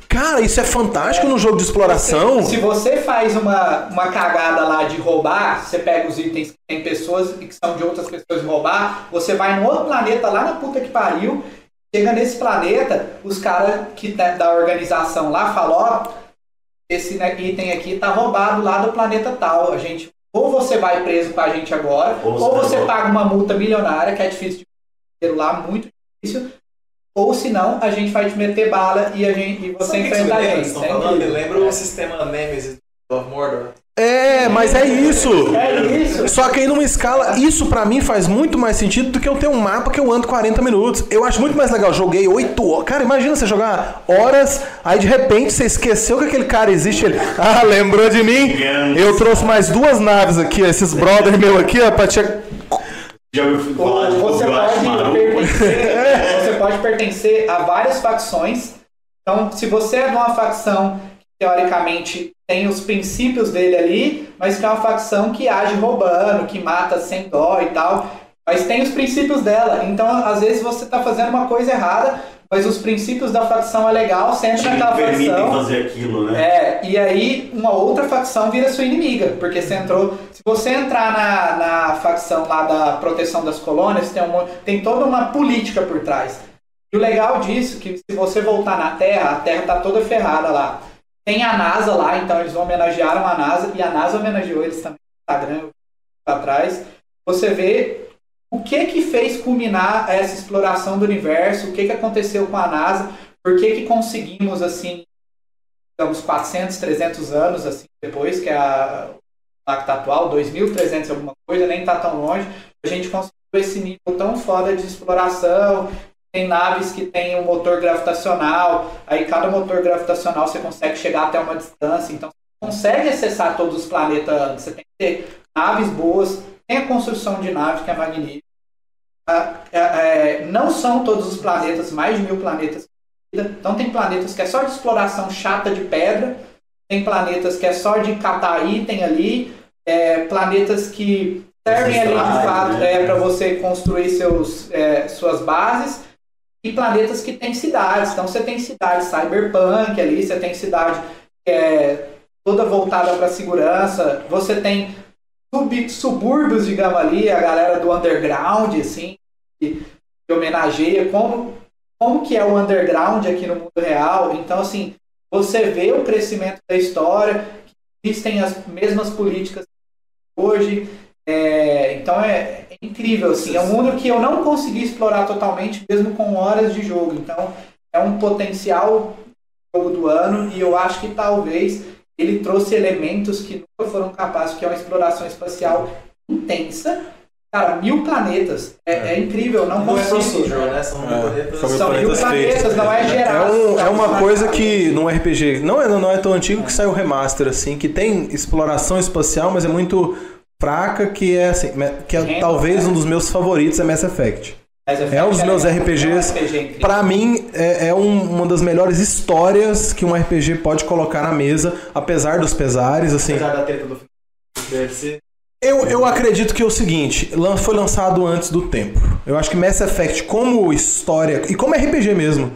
Cara, isso é fantástico no jogo de exploração. Se você faz uma cagada lá de roubar, você pega os itens que tem pessoas e que são de outras pessoas de roubar, você vai num outro planeta lá na puta que pariu, chega nesse planeta, os caras da organização lá falam, ó, esse item aqui tá roubado lá do planeta tal. A gente, ou você vai preso com a gente agora, ou você paga uma multa milionária, que é difícil de ter lá, muito difícil. Ou senão, a gente vai te meter bala e você enfrenta a gente. Me lembra o sistema Nemesis of Mordor. Mas é isso. É isso. Só que aí numa escala, isso pra mim faz muito mais sentido do que eu ter um mapa que eu ando 40 minutos. Eu acho muito mais legal. Joguei 8 horas. Cara, imagina você jogar horas, aí de repente você esqueceu que aquele cara existe. Ele, lembrou de mim? Eu trouxe mais 2 naves aqui, esses brother meu aqui, ó, pra te... Já ouviu falar de você pode pertencer a várias facções. Então, se você é de uma facção que teoricamente tem os princípios dele ali, mas que é uma facção que age roubando, que mata sem dó e tal, mas tem os princípios dela. Então, às vezes você está fazendo uma coisa errada, mas os princípios da facção é legal, você entra naquela facção. Permitem fazer aquilo, né? E aí uma outra facção vira sua inimiga, porque você entrou. Se você entrar na facção lá da proteção das colônias, tem toda uma política por trás. E o legal disso é que se você voltar na Terra, a Terra tá toda ferrada lá. Tem a NASA lá, então eles homenagearam a NASA, e a NASA homenageou eles também no Instagram, pra trás. Você vê o que fez culminar essa exploração do universo, o que aconteceu com a NASA, por que conseguimos, assim, digamos, 400, 300 anos assim, depois, que é a que atual, 2.300 alguma coisa, nem tá tão longe, a gente conseguiu esse nível tão foda de exploração. Tem naves que tem um motor gravitacional, aí cada motor gravitacional você consegue chegar até uma distância, então você consegue acessar todos os planetas antes. Você tem que ter naves boas, tem a construção de naves que é magnífica. Não são todos os planetas, mais de 1000 planetas. Então tem planetas que é só de exploração chata de pedra, tem planetas que é só de catar item ali, planetas que servem ali de fato para você construir suas bases, e planetas que tem cidades. Então você tem cidade cyberpunk ali, você tem cidade que é toda voltada para segurança, você tem subúrbios, digamos ali, a galera do underground, assim, que homenageia como que é o underground aqui no mundo real. Então, assim, você vê o crescimento da história, que existem as mesmas políticas hoje. Então é incrível, assim, é um mundo que eu não consegui explorar totalmente, mesmo com horas de jogo. Então é um potencial jogo do ano, e eu acho que talvez ele trouxe elementos que nunca foram capazes, que é uma exploração espacial intensa. Cara, 1000 planetas. É incrível, não consigo. Né? São 1000 planetas. São 1000 planetas, não é geral. É uma coisa que num RPG não é tão antigo, que saiu o remaster, assim, que tem exploração espacial, mas é muito fraca, que é assim, que é talvez um dos meus favoritos, é Mass Effect. É um dos meus RPGs. Pra mim, é uma das melhores histórias que um RPG pode colocar na mesa, apesar dos pesares, assim. Apesar da treta do DLC. Eu acredito que é o seguinte, foi lançado antes do tempo. Eu acho que Mass Effect, como história e como RPG mesmo,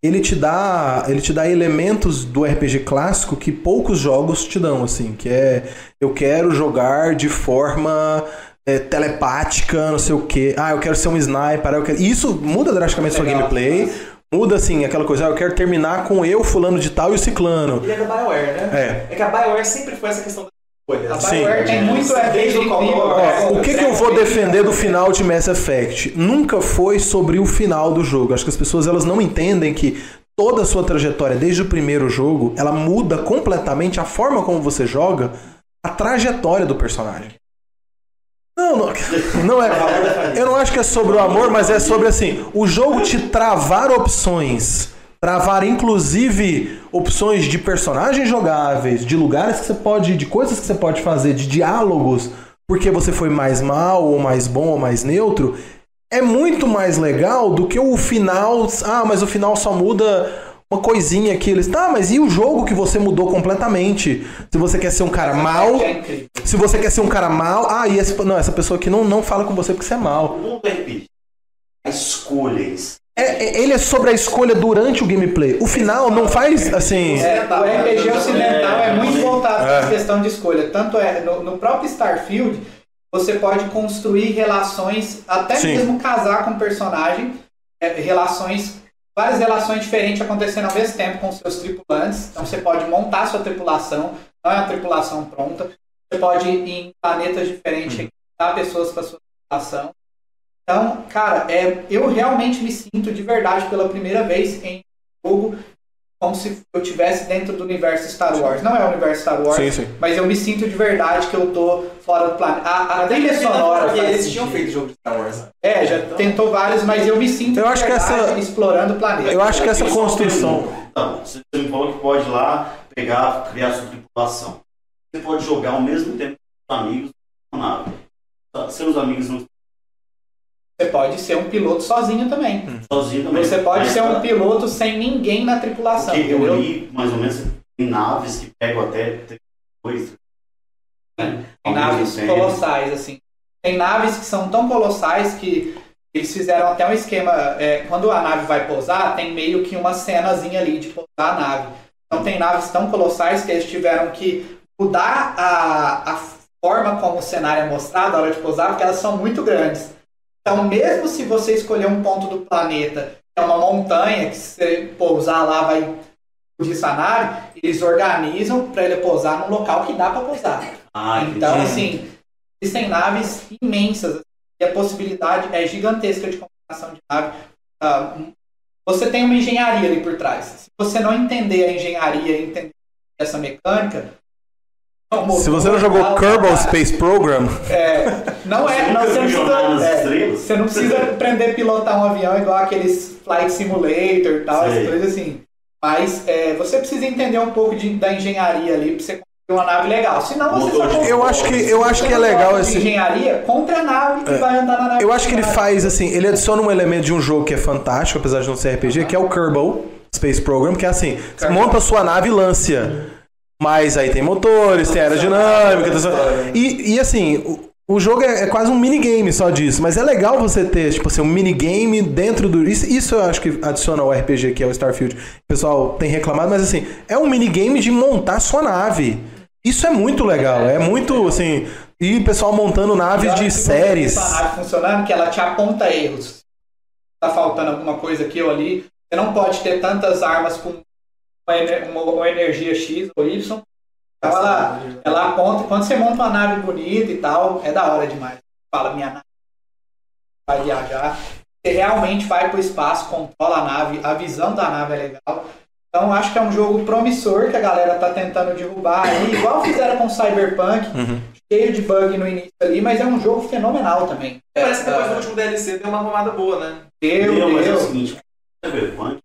ele te dá elementos do RPG clássico que poucos jogos te dão, assim, que eu quero jogar de forma telepática, não sei o quê. Eu quero ser um sniper, Isso muda drasticamente sua gameplay. Muda, assim, aquela coisa, eu quero terminar com eu, fulano de tal, e o ciclano. E é da BioWare, né? É que a BioWare sempre foi essa questão da escolha. A BioWare tem muito o que eu vou defender do final de Mass Effect? Nunca foi sobre o final do jogo. Acho que as pessoas elas não entendem que toda a sua trajetória, desde o primeiro jogo, ela muda completamente a forma como você joga, a trajetória do personagem. Não é. Eu não acho que é sobre o amor, mas é sobre, assim, o jogo te travar opções. Travar, inclusive, opções de personagens jogáveis, de lugares que você pode, de coisas que você pode fazer, de diálogos, porque você foi mais mal, ou mais bom, ou mais neutro, é muito mais legal do que o final. Mas o final só muda uma coisinha aqui. Mas e o jogo que você mudou completamente? Se você quer ser um cara mal. Se você quer ser um cara mal. Essa pessoa aqui não fala com você porque você é mal. O mundo RPG. A escolhas. Ele é sobre a escolha durante o gameplay. O final não faz assim. O RPG ocidental é muito voltado para a questão de escolha. Tanto é, no próprio Starfield, você pode construir relações, até mesmo casar com o personagem, várias relações diferentes acontecendo ao mesmo tempo com seus tripulantes. Então você pode montar sua tripulação, não é uma tripulação pronta. Você pode ir em planetas diferentes, recrutar pessoas para sua tripulação. Então, cara, eu realmente me sinto de verdade pela primeira vez em jogo como se eu estivesse dentro do universo Star Wars. Não é o universo Star Wars, mas eu me sinto de verdade que eu tô fora do planeta. A trilha sonora... Porque eles tinham feito jogo de Star Wars. Já tentou vários, mas eu me sinto de verdade explorando o planeta. Eu acho que essa construção... Então, você me falou que pode ir lá, criar sua tripulação. Você pode jogar ao mesmo tempo com os amigos na nave. Seus amigos não... Você pode ser um piloto sozinho também. Sozinho também. Você pode ser um piloto sem ninguém na tripulação. Porque eu li, mais ou menos, em naves que pegam até 32. Tem naves colossais, assim. Tem naves que são tão colossais que eles fizeram até um esquema... quando a nave vai pousar, tem meio que uma cenazinha ali de pousar a nave. Então tem naves tão colossais que eles tiveram que mudar a forma como o cenário é mostrado na hora de pousar, porque elas são muito grandes. Então, mesmo se você escolher um ponto do planeta, que é uma montanha, que se você pousar lá vai explodir sua nave, eles organizam para ele pousar num local que dá para pousar. Então, assim, existem naves imensas e a possibilidade é gigantesca de combinação de nave. Você tem uma engenharia ali por trás. Se você não entender a engenharia e entender essa mecânica... Se você não jogou Kerbal Space Program... Você não precisa aprender a pilotar um avião igual aqueles Flight Simulator e tal, essas coisas assim. Mas você precisa entender um pouco da engenharia ali pra você construir uma nave legal. Senão você só eu acho que é legal esse... engenharia, compre a nave e vai andar na nave. Eu acho que ele faz assim, ele adiciona um elemento de um jogo que é fantástico, apesar de não ser RPG, que é o Kerbal Space Program, que é assim, você monta a sua nave e lança. Mas aí tem motores, tem aerodinâmica... E assim, o jogo é quase um minigame só disso. Mas é legal você ter, tipo assim, um minigame dentro do... Isso eu acho que adiciona ao RPG, que é o Starfield. O pessoal tem reclamado, mas assim, é um minigame de montar sua nave. Isso é muito legal, é muito, assim... E o pessoal montando naves de séries. A nave funcionando, que ela te aponta erros. Tá faltando alguma coisa aqui ou ali. Você não pode ter tantas armas com uma energia X ou Y. Então ela aponta, quando você monta uma nave bonita e tal, é da hora demais. Fala, minha nave vai viajar. Você realmente vai pro espaço, controla a nave, a visão da nave é legal. Então acho que é um jogo promissor que a galera tá tentando derrubar aí, igual fizeram com Cyberpunk, cheio de bug no início ali, mas é um jogo fenomenal também. Parece que depois do último DLC deu uma arrumada boa, né? Mas é o seguinte, Cyberpunk...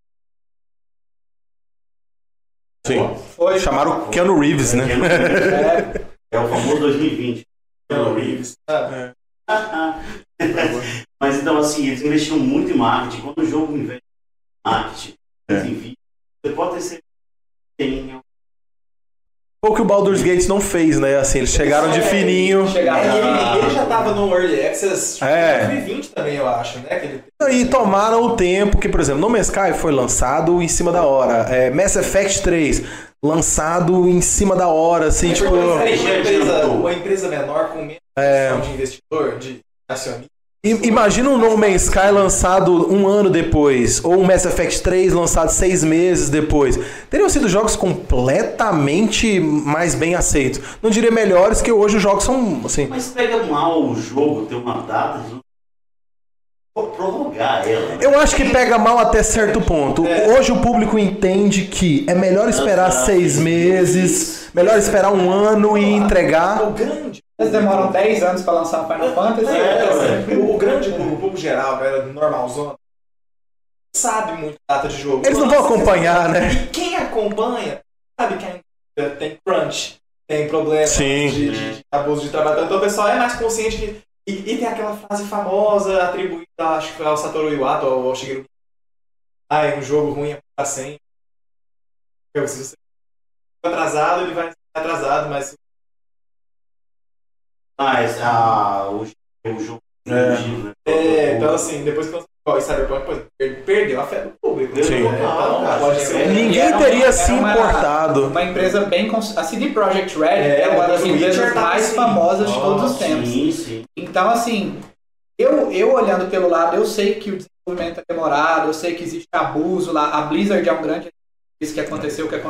Sim. Chamaram o Keanu Reeves, né? É o famoso 2020. Keanu Reeves. Mas então, assim, eles investiram muito em marketing. Quando o jogo investe em marketing, você pode ter certeza que tem... O que o Baldur's Gate não fez, né? Assim, eles chegaram de fininho. Ele já tava no Early Access em 2020 também, eu acho, né? E tomaram o tempo que, por exemplo, No Man's Sky foi lançado em cima da hora. Mass Effect 3, lançado em cima da hora, assim, tipo... Uma empresa menor com menos de investidor, de acionista. Imagina um No Man's Sky lançado um ano depois, ou um Mass Effect 3 lançado 6 meses depois. Teriam sido jogos completamente mais bem aceitos. Não diria melhores, que hoje os jogos são assim... Mas pega mal o jogo, ter uma data de prorrogar ela. Né? Eu acho que pega mal até certo ponto. Hoje o público entende que é melhor esperar 6 meses, melhor esperar um ano e entregar... Eles demoram 10 anos para lançar o Final Fantasy. O grande público geral, galera normalzona, sabe muito data de jogo. Eles não vão acompanhar, né? E quem acompanha sabe que ainda tem crunch, tem problema de abuso de trabalho. Então o pessoal é mais consciente que... E tem aquela frase famosa atribuída, acho que foi ao Satoru Iwata ou ao Shigeru. Um jogo ruim é pra sempre. Se você for atrasado, ele vai ser atrasado, mas... o jogo... Então assim, depois que E Cyberpunk, por exemplo, perdeu a fé do público. Sim. Então, pode ser Ninguém teria se importado. Uma empresa bem... A CD Projekt Red é uma das empresas mais famosas de todos os tempos. Sim. Então, assim, eu olhando pelo lado, eu sei que o desenvolvimento é demorado, eu sei que existe abuso lá. A Blizzard é um grande... Isso que aconteceu, que a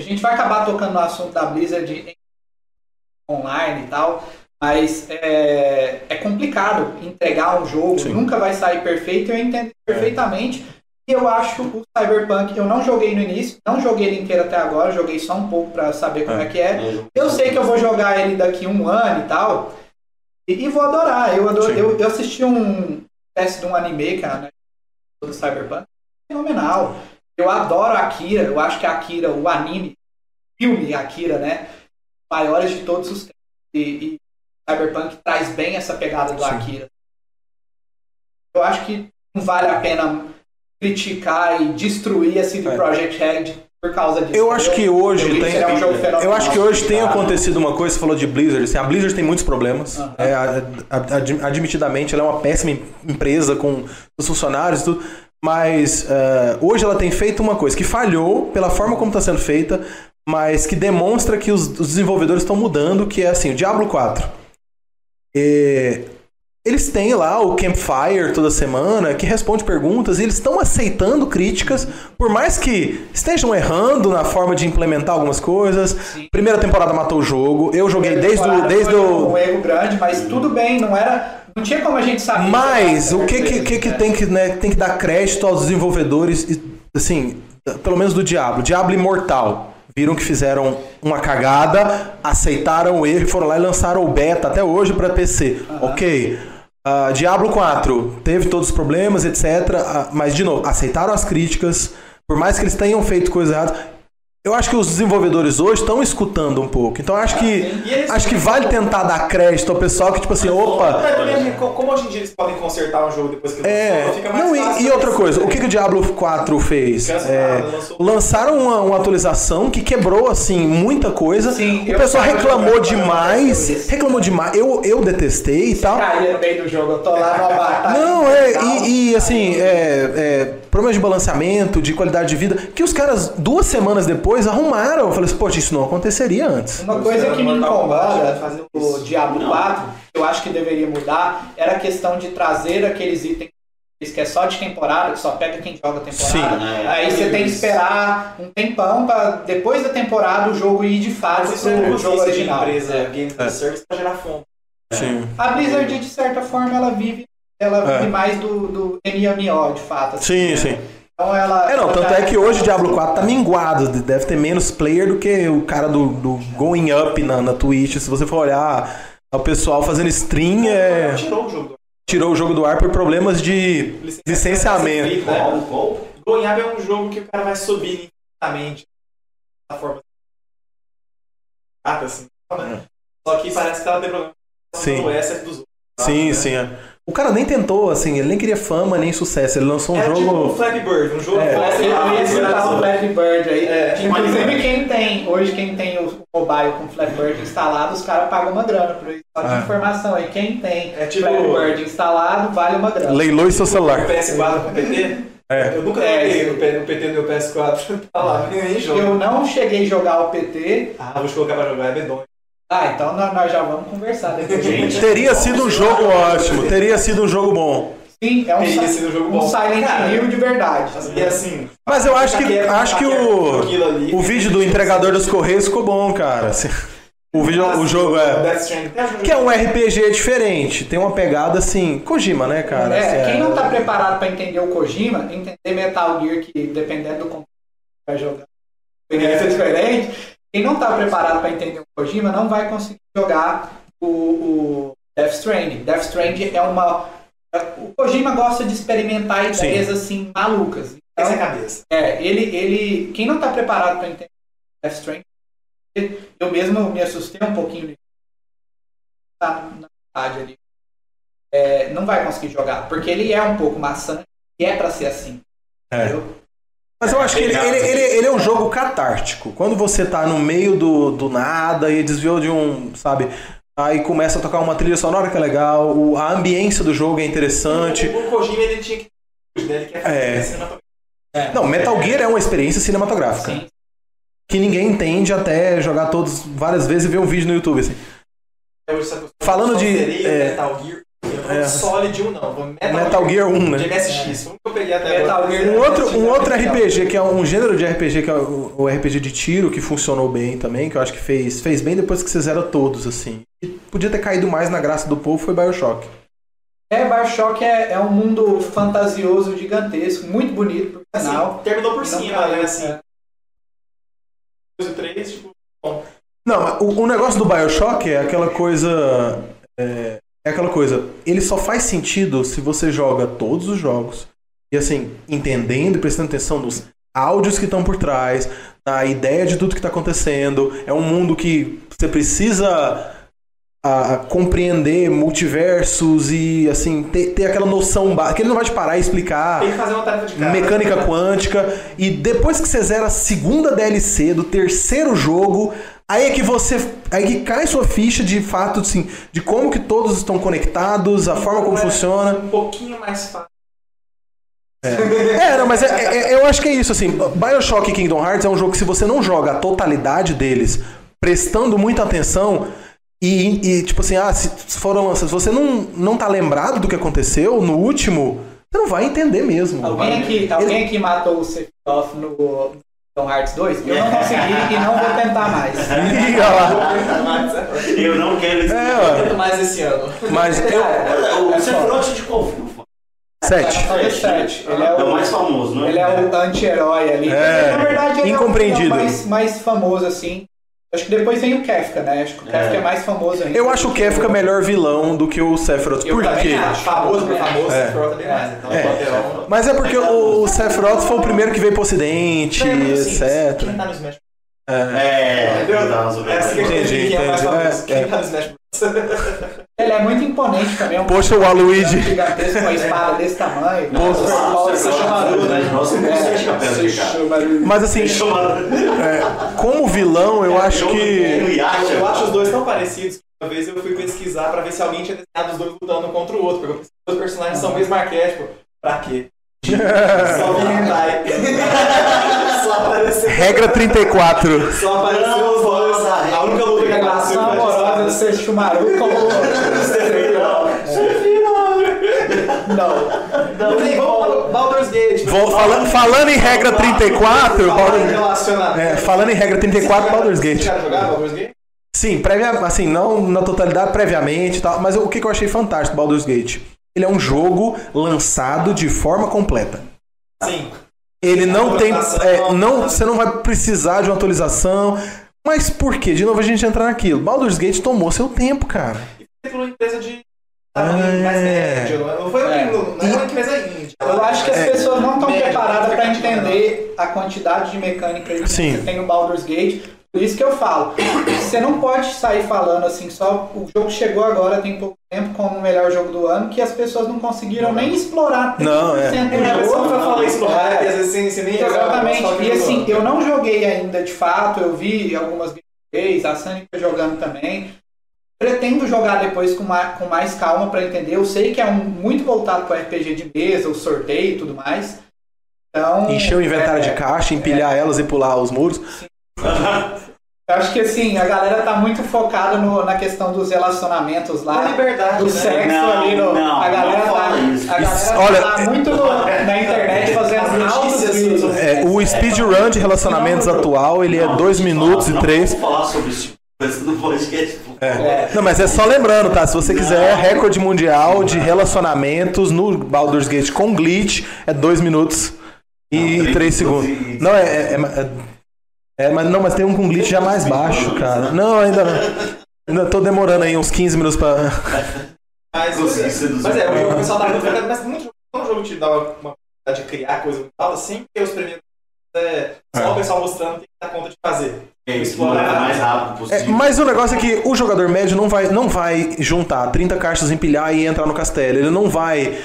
gente vai acabar tocando no assunto da Blizzard online e tal, mas é complicado entregar um jogo, Sim. nunca vai sair perfeito, eu entendo perfeitamente. E eu acho o Cyberpunk, eu não joguei no início, não joguei ele inteiro até agora, joguei só um pouco pra saber como é que é. Eu sei que eu vou jogar ele daqui 1 ano e tal, e vou adorar. Eu assisti um teste de um anime, cara, do Cyberpunk, fenomenal. Eu adoro a Akira, eu acho que a Akira, o anime, filme Akira, né, maiores de todos os tempos. E Cyberpunk traz bem essa pegada do Akira. Eu acho que não vale a pena criticar e destruir a CD Projekt Red por causa disso. Eu acho que hoje eu acho que hoje tem acontecido uma coisa, você falou de Blizzard, assim, a Blizzard tem muitos problemas. Admitidamente, ela é uma péssima empresa com os funcionários e tudo, mas hoje ela tem feito uma coisa que falhou pela forma como está sendo feita, mas que demonstra que os desenvolvedores estão mudando, que é assim, o Diablo 4. Eles têm lá o Campfire toda semana, que responde perguntas, e eles estão aceitando críticas, por mais que estejam errando na forma de implementar algumas coisas. Sim. Primeira temporada matou o jogo, eu joguei desde o... Um erro grande, mas tudo bem, não tinha como a gente saber. Mas o que tem que dar crédito aos desenvolvedores, assim, pelo menos do Diablo Imortal. Viram que fizeram uma cagada, aceitaram o erro e foram lá e lançaram o beta até hoje para PC. Ok. Diablo 4 teve todos os problemas, etc. Mas, de novo, aceitaram as críticas. Por mais que eles tenham feito coisas erradas. Eu acho que os desenvolvedores hoje estão escutando um pouco. Então acho que vale tentar dar crédito ao pessoal que, tipo assim, opa... Como hoje em dia eles podem consertar um jogo depois que lançou, fica mais fácil. E outra coisa, o que o Diablo 4 fez? Lançaram uma atualização que quebrou, assim, muita coisa. Sim, o pessoal reclamou demais. Eu detestei e tal. Caí no meio do jogo, eu tô lá numa batalha. Não, assim, problemas de balanceamento, de qualidade de vida, que os caras, 2 semanas depois, arrumaram. Eu falei assim, poxa, isso não aconteceria antes. Uma coisa que me incomoda o Diablo 4, eu acho que deveria mudar, era a questão de trazer aqueles itens que é só de temporada, que só pega quem joga temporada. Sim, aí você tem que esperar um tempão para depois da temporada o jogo ir de fato pro jogo original. Empresa Game as a Service para gerar fonte. Sim. A Blizzard, de certa forma, ela vive mais do MMO, de fato. Assim, sim. Então tanto é que hoje o Diablo 4 tá minguado, deve ter menos player do que o cara do Going Up na Twitch. Se você for olhar o pessoal fazendo stream, tirou o jogo do ar por problemas de licenciamento. Going Up é um jogo que o cara vai subir infinitamente da forma assim, né? Só que parece que ela tem problema com essa dos outros. Sim. O cara nem tentou, assim, ele nem queria fama, nem sucesso. Ele lançou um jogo... tipo o Flappy Bird, um jogo... o Flappy Bird aí. Inclusive, quem tem o mobile com Flappy Bird instalado, os caras pagam uma grana por isso. Só de informação aí. Quem tem Flappy Bird instalado, vale uma grana. Leiloe seu celular. O PS4 com PT? Eu nunca joguei o PT do meu PS4. Tá lá, nem jogo. Eu não cheguei a jogar o PT. Vou te colocar pra jogar, é medonho. Então nós já vamos conversar depois. Gente, teria sido um jogo ótimo, teria sido um jogo bom. Sim, é um Silent Hill de verdade. Mas eu acho que o vídeo do entregador dos Correios ficou bom, cara. O jogo que é um RPG diferente, tem uma pegada assim, Kojima, né, cara? Quem não tá preparado pra entender o Kojima, entender Metal Gear, que dependendo do computador que vai jogar, experiência diferente. Quem não está preparado para entender o Kojima não vai conseguir jogar o Death Stranding. Death Stranding é uma... O Kojima gosta de experimentar ideias assim malucas. Então, essa é a cabeça. Quem não está preparado para entender o Death Stranding, eu mesmo me assustei um pouquinho na idade ali. Não vai conseguir jogar, porque ele é um pouco maçante e é para ser assim. Entendeu? Mas eu acho que ele é um jogo catártico. Quando você tá no meio do nada e desviou de um, sabe... Aí começa a tocar uma trilha sonora que é legal, a ambiência do jogo é interessante. O Kojima, ele tinha que... Ele quer fazer cinematográfico. Não, Metal Gear é uma experiência cinematográfica. Sim. Que ninguém entende até jogar todos várias vezes e ver um vídeo no YouTube, assim. Falando de... Metal Gear... Solid 1 não, Metal Gear 1, né? De MSX, que eu peguei até agora. Um outro RPG, que é um gênero de RPG, que é o RPG de tiro, que funcionou bem também, que eu acho que fez bem depois que você zera todos, assim. E podia ter caído mais na graça do povo, foi BioShock. BioShock é um mundo fantasioso, gigantesco, muito bonito, por sinal. Assim, terminou por cima, né, assim. 2 e 3, tipo... Bom. Não, mas o negócio do BioShock é aquela coisa... ele só faz sentido se você joga todos os jogos e assim, entendendo e prestando atenção nos áudios que estão por trás, na ideia de tudo que está acontecendo. É um mundo que você precisa compreender multiversos e assim, ter aquela noção que ele não vai te parar e explicar. Tem que fazer uma tarefa de casa. Mecânica quântica. E depois que você zera a segunda DLC do terceiro jogo, aí é que cai sua ficha de fato, assim, de como que todos estão conectados, a forma como funciona. Um pouquinho mais fácil. Não, mas eu acho que é isso, assim. BioShock e Kingdom Hearts é um jogo que se você não joga a totalidade deles, prestando muita atenção e tipo assim, se foram lançados, se você não tá lembrado do que aconteceu no último, você não vai entender mesmo. Alguém aqui matou o Sephiroth no Kingdom Hearts 2? Eu não consegui e não vou tentar mais. Eu não quero esse tento mais esse ano. Mas o Sephiroth de qual filme? 7. Talvez 7. Ele é o mais famoso, não é? Ele é o anti-herói ali. Na verdade, ele incompreendido. É o mais famoso, assim. Acho que depois vem o Kefka, né? Acho que o Kefka é mais famoso ainda. Eu acho o Kefka melhor vilão do que o Sephiroth. Por quê? Famoso por famoso, o Sephiroth é bem mais. Então, mas é porque o Sephiroth foi o primeiro que veio pro ocidente, etc. Quem tá no Smash Entendi. Quem tá no Smash Ele é muito imponente também. Poxa, o Waluigi. Gigantesco, uma espada desse tamanho. Mas assim, como vilão, eu acho que... Eu acho os dois tão parecidos que uma vez eu fui pesquisar pra ver se alguém tinha desenhado os dois lutando um contra o outro. Porque os dois personagens são o mesmo arquétipo. Pra quê? Só Hentai. Só apareceu. Regra 34. Só apareceu os dois. A única luta que aconteceu foi amorosa de ser Shumaru como Não. Vamos para Baldur's Gate. Falando em regra 34, falando em regra 34, Baldur's Gate. Você quer jogar Baldur's Gate? Sim, assim, não na totalidade, previamente e tal, mas o que eu achei fantástico do Baldur's Gate? Ele é um jogo lançado de forma completa. Sim. Ele não tem... você não vai precisar de uma atualização. Mas por quê? De novo a gente entra naquilo. Baldur's Gate tomou seu tempo, cara. E foi por uma empresa de... mais médio. Não foi uma empresa índia. Eu acho que as pessoas não estão preparadas para entender a quantidade de mecânica que você tem no Baldur's Gate. Por isso que eu falo, você não pode sair falando assim, só o jogo chegou agora, tem pouco tempo, como o melhor jogo do ano, que as pessoas não conseguiram nem explorar. Não, só pra falar explorar, e às vezes você nem exatamente. E assim, eu não joguei ainda de fato, eu vi algumas gameplays, a Sunny foi jogando também. Pretendo jogar depois com mais calma pra entender. Eu sei que é muito voltado para RPG de mesa, o sorteio e tudo mais. Então, encher o inventário de caixa, empilhar elas e pular os muros. Eu acho que assim, a galera tá muito focada na questão dos relacionamentos lá. Liberdade, do sexo ali. A galera tá muito na internet fazendo altos vídeos. O speedrun de relacionamentos atual, ele é 2 minutos e 3. Vamos falar sobre isso no podcast. Não, mas é só lembrando, tá? Se você quiser recorde mundial de relacionamentos no Baldur's Gate com glitch, é 2 minutos e 3 segundos. Não, mas tem um com glitch já mais baixo, cara. Não, ainda não. Ainda tô demorando aí uns 15 minutos pra... Mas o pessoal tá muito focado, mas muito jogo te dá uma possibilidade de criar coisa e tal, assim, porque os primeiros só o pessoal mostrando o que dá conta de fazer. Explorar o mais rápido possível. Mas o negócio é que o jogador médio não vai juntar 30 caixas, empilhar e entrar no castelo. Ele não vai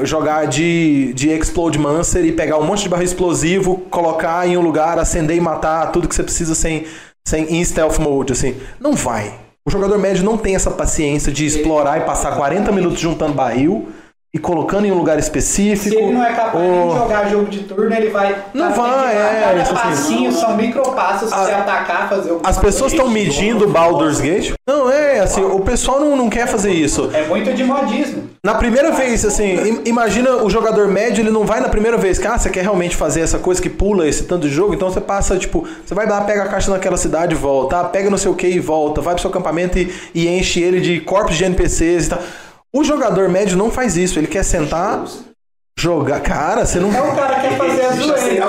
jogar de Explode Mancer e pegar um monte de barril explosivo, colocar em um lugar, acender e matar tudo que você precisa sem em stealth mode, assim. Não vai. O jogador médio não tem essa paciência de explorar e passar 40 minutos juntando barril e colocando em um lugar específico. Se ele não é capaz de jogar jogo de turno, ele vai... Não vai, Cada passinho são micropassos pra você atacar, fazer o... As pessoas estão medindo o Baldur's Gate. Não, assim, o pessoal não quer fazer isso. É muito de modismo. Na primeira vez, assim, imagina o jogador médio, ele não vai na primeira vez que, você quer realmente fazer essa coisa que pula esse tanto de jogo, então você passa, tipo, você vai lá, pega a caixa naquela cidade e volta, pega não sei o que e volta, vai pro seu acampamento e enche ele de corpos de NPCs e tal. O jogador médio não faz isso, ele quer sentar, jogar. Cara, você não... É o cara que quer fazer a zoeira.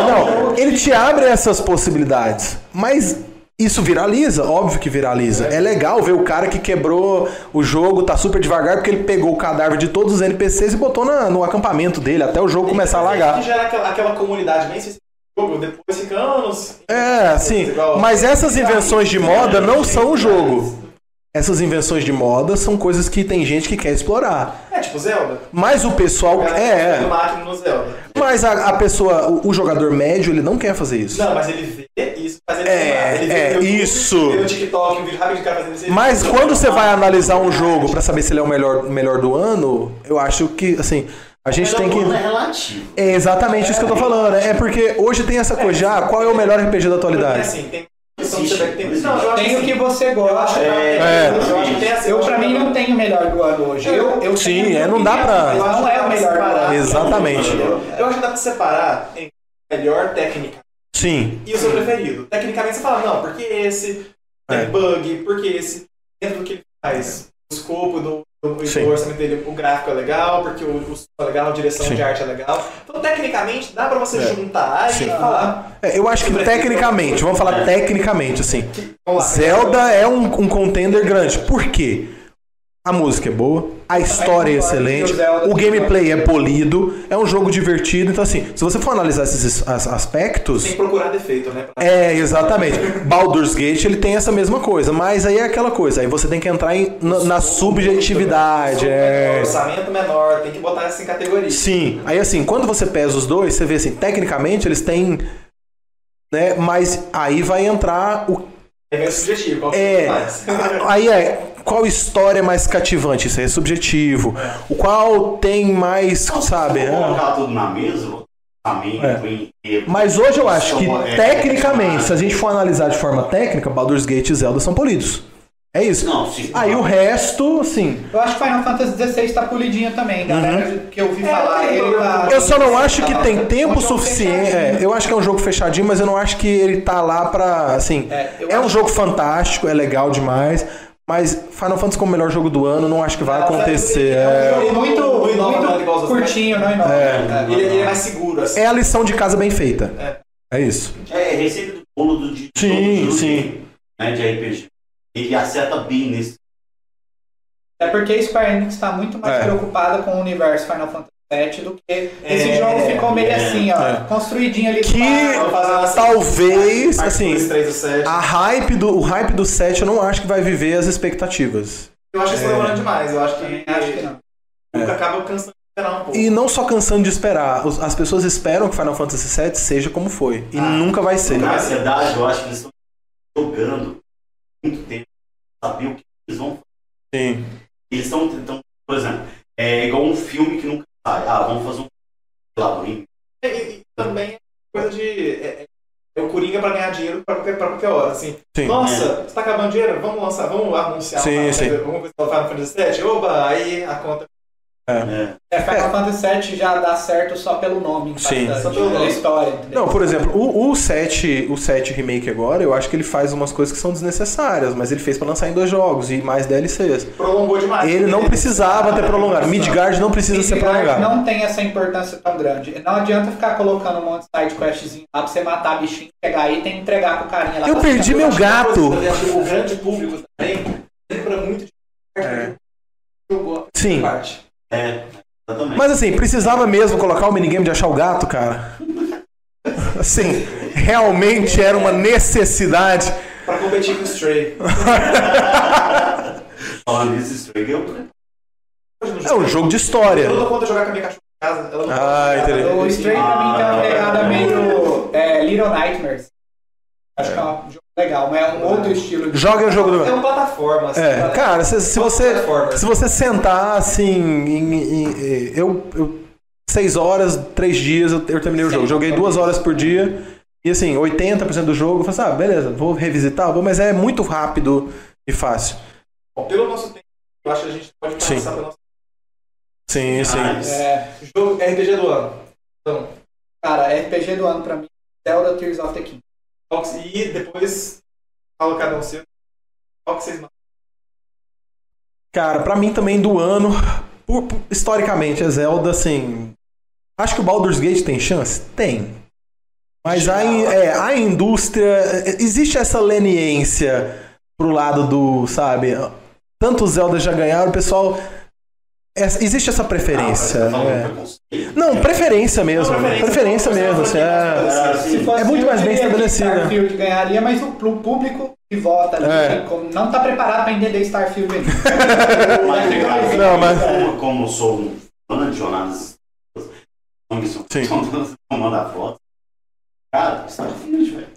Não, ele te abre essas possibilidades, mas isso viraliza, óbvio que viraliza. É legal ver o cara que quebrou o jogo, tá super devagar, porque ele pegou o cadáver de todos os NPCs e botou no acampamento dele, até o jogo começar a lagar. Que gera aquela comunidade bem específica do jogo, depois fica anos... Sim, mas essas invenções de moda não são o jogo. Essas invenções de moda são coisas que tem gente que quer explorar. Tipo Zelda. Mas o pessoal... máquina no Zelda. Mas a pessoa, o jogador médio, ele não quer fazer isso. Não, mas ele vê isso, mas ele ele vê no YouTube, isso. Ele vê no TikTok, um vídeo rápido de cara fazendo isso. Mas quando você vai analisar um jogo pra saber se ele é o melhor do ano, eu acho que, assim... A gente tem que... É relativo. É exatamente isso que eu tô falando. É porque hoje tem essa coisa de, qual é o melhor RPG da atualidade? Assim, tem... Tem o que você gosta. Eu, pra mim, não tenho o melhor do ano hoje. Sim, não dá pra... Não é o melhor do ano. Exatamente. Eu acho que dá pra separar em melhor técnica. Sim. E o seu preferido. Tecnicamente você fala, não, porque esse tem bug, porque esse, dentro do que ele faz, o escopo do orçamento dele, o gráfico é legal, porque o som é legal, a direção de arte é legal. Então, tecnicamente, dá pra você juntar e falar... eu acho que tecnicamente, vamos falar tecnicamente, assim, Zelda é um contender grande. Por quê? A música é boa, a história é excelente, o gameplay é polido, é um jogo divertido. Então, assim, se você for analisar esses aspectos... Tem que procurar defeito, né? Exatamente. Baldur's Gate, ele tem essa mesma coisa, mas aí é aquela coisa, aí você tem que entrar na subjetividade. Orçamento menor, tem que botar isso em categoria. Sim, aí assim, quando você pesa os dois, você vê assim, tecnicamente eles têm... né? Mas aí vai entrar o... É meio subjetivo, qual aí qual história é mais cativante? Isso aí é subjetivo. O qual tem mais, sabe? Se colocar tudo na mesa, mas hoje eu acho que, tecnicamente, se a gente for analisar de forma técnica, Baldur's Gate e Zelda são polidos. É isso. Não, sim, aí o resto, assim... Eu acho que Final Fantasy XVI tá polidinho também, galera. Que eu ouvi falar, ele tá... Eu só não acho que tem tempo suficiente. Eu acho que é um jogo fechadinho, mas eu não acho que ele tá lá pra, assim... É um jogo fantástico, é legal demais, mas Final Fantasy como o melhor jogo do ano, não acho que vai acontecer. É um jogo muito curtinho, não é? Ele é mais seguro, assim. É a lição de casa bem feita. É isso. É receita do bolo do dia. Sim. Né, de RPG. Ele acerta bem nesse. É porque a Square Enix está muito mais preocupada com o universo Final Fantasy VII do que esse jogo ficou meio assim, construidinho ali. Que talvez, assim, o hype do 7 eu não acho que vai viver as expectativas. Eu acho que isso demorando demais. Eu acho que não. Acaba cansando de esperar um pouco. E não só cansando de esperar. As pessoas esperam que Final Fantasy VII seja como foi. E nunca vai ser. Na verdade, eu acho que eles estão jogando muito tempo para saber o que eles vão fazer. Sim. Eles estão tentando, por exemplo, é igual um filme que nunca sai. Vamos fazer um labirinto. E também é coisa de... o Coringa para ganhar dinheiro para qualquer hora, assim. Sim. Nossa, você tá acabando dinheiro? Vamos lançar, vamos anunciar alguma coisa do Final Fantasy VII? Oba, aí a conta... Final Fantasy VII já dá certo só pelo nome, só pela história. Entendeu? Não, por exemplo, o 7 Remake agora, eu acho que ele faz umas coisas que são desnecessárias, mas ele fez pra lançar em 2 jogos e mais DLCs. Prolongou demais. Ele não precisava ter prolongado. Midgard não precisa ser prolongado. Não tem essa importância tão grande. Não adianta ficar colocando um monte de side questzinho lá pra você matar bichinho, pegar item e entregar pro carinha lá. Eu perdi meu gato! O grande público também lembra muito de Sim. Exatamente. Mas assim, precisava mesmo colocar o minigame de achar o gato, cara? Assim, realmente era uma necessidade. Pra competir com o Stray. Falando nisso, Stray é um jogo de história. Eu não dou conta de jogar com a minha cachorra em casa. Ela não entendi. O Stray pra mim tem uma pegada meio Little Nightmares. Acho que é um jogo legal, mas é um outro estilo de... Joga o jogo do... É uma plataforma, assim. Cara, se você sentar, assim, eu 6 horas, 3 dias, eu terminei o jogo. Joguei 2 horas por dia, e assim, 80% do jogo, eu falei assim, beleza, vou revisitar, mas é muito rápido e fácil. Bom, pelo nosso tempo, eu acho que a gente pode passar pela nossa... Sim. Jogo RPG do ano. Então, cara, RPG do ano pra mim, Zelda Tears of the Kingdom. E depois, fala cada um seu. Qual que vocês mandam? Cara, pra mim também do ano, historicamente, é Zelda, assim... Acho que o Baldur's Gate tem chance? Tem. Mas a indústria... Existe essa leniência pro lado do, sabe... Tantos Zelda já ganharam, o pessoal... Existe essa preferência. Não, preferência mesmo. Preferência mesmo. Assim, é muito mais bem estabelecida. Starfield ganharia, mas o público que vota ali não está preparado para entender Starfield ainda. Como sou um fã de jornadas, comando a foto. Cara, Starfield, velho.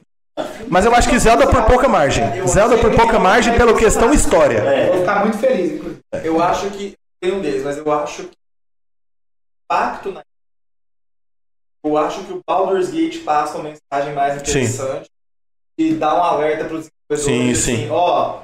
Mas eu acho que Zelda por pouca margem. Zelda por pouca margem pela questão história. Vou ficar muito feliz, inclusive. Eu acho que tem um deles, mas eu acho que o impacto na... Eu acho que o Baldur's Gate passa uma mensagem mais interessante e dá um alerta para os desenvolvedores. Assim,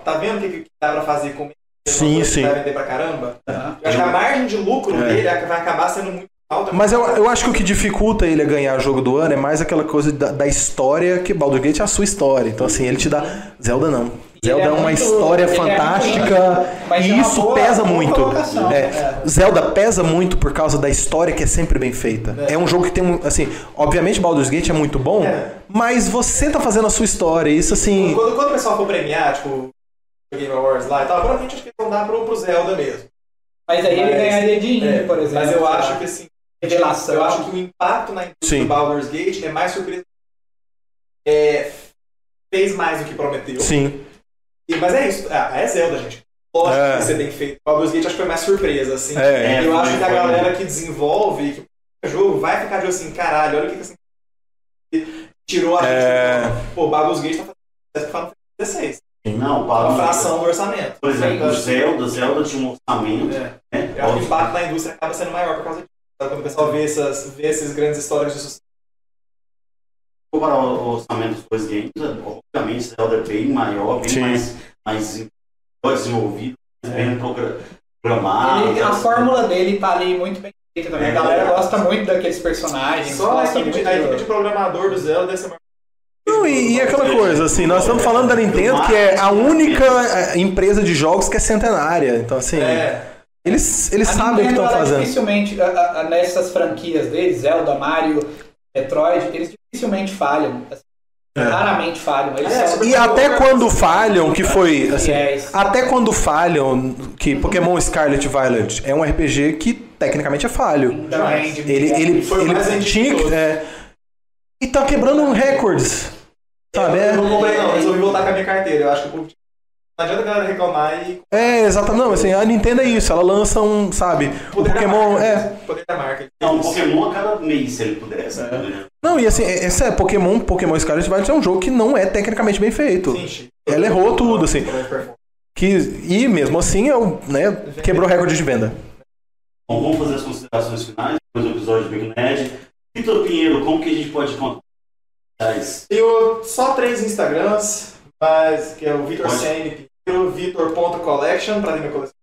tá vendo o que dá para fazer com isso? Que vai vender pra caramba? Eu acho que a margem de lucro dele vai acabar sendo muito alta. Mas eu acho que o que dificulta ele a ganhar o jogo do ano é mais aquela coisa da história, que Baldur's Gate é a sua história. Então assim, ele te dá... Zelda não. Zelda é uma história fantástica e isso pesa muito. Zelda pesa muito por causa da história que é sempre bem feita. É um jogo que tem assim, obviamente Baldur's Gate é muito bom, mas você tá fazendo a sua história, isso assim... Quando o pessoal for premiar, tipo, o Game Awards lá e tal, provavelmente acho que vão dar pro Zelda mesmo. Mas aí ele ganharia de indie, por exemplo. Mas eu acho que assim, revelação. Eu acho que o impacto na indústria do Baldur's Gate é mais surpresa. Fez mais do que prometeu. Sim. Mas é isso, é Zelda, gente. Lógico que você tem feito. O Baldur's Gate acho que foi mais surpresa, assim. Eu acho que a galera que desenvolve, que o jogo, vai ficar de assim, caralho, olha o que assim, tirou a gente. Pô, o Baldur's Gate tá fazendo Final Fantasy 16. Não, uma fração do orçamento. Por exemplo, Zelda tinha um orçamento. Eu acho que o impacto na indústria acaba sendo maior por causa disso. Quando o pessoal vê esses grandes histórias de sucesso. Comparar o orçamento dos dois games, obviamente Zelda é bem maior, bem mais desenvolvido, bem programado. A fórmula dele tá ali muito bem feita também. A galera gosta muito daqueles personagens. Só a equipe de programador do Zelda deve ser mais... Não, e aquela coisa, assim, nós estamos falando da Nintendo, que é a única empresa de jogos que é centenária. Então, assim, eles sabem o que estão fazendo. Dificilmente, nessas franquias deles, Zelda, Mario, Metroid, eles dificilmente falham. Assim, raramente falham. E até quando falham, que foi, assim, até quando falham, que Pokémon Scarlet Violet é um RPG que tecnicamente é falho. Ele tinha que... E tá quebrando recordes. Sabe? Eu não comprei não, resolvi voltar com a minha carteira. Eu acho que não adianta a galera reclamar e... exatamente. Não, assim, a Nintendo é isso. Ela lança um, sabe... O Pokémon... Poder da marca. Não, um Pokémon a cada mês, se ele pudesse. Não, e assim, Pokémon Scarlet Violet é um jogo que não é tecnicamente bem feito. Sim, ela errou tudo, assim. E mesmo assim, quebrou recorde de venda. Bom, vamos fazer as considerações finais, depois do episódio de Big Nerd. Vitor Pinheiro, como que a gente pode contar? Tenho só 3 Instagrams, que é o Vitor CN Pinheiro, Vitor.collection, pra ter minha coleção.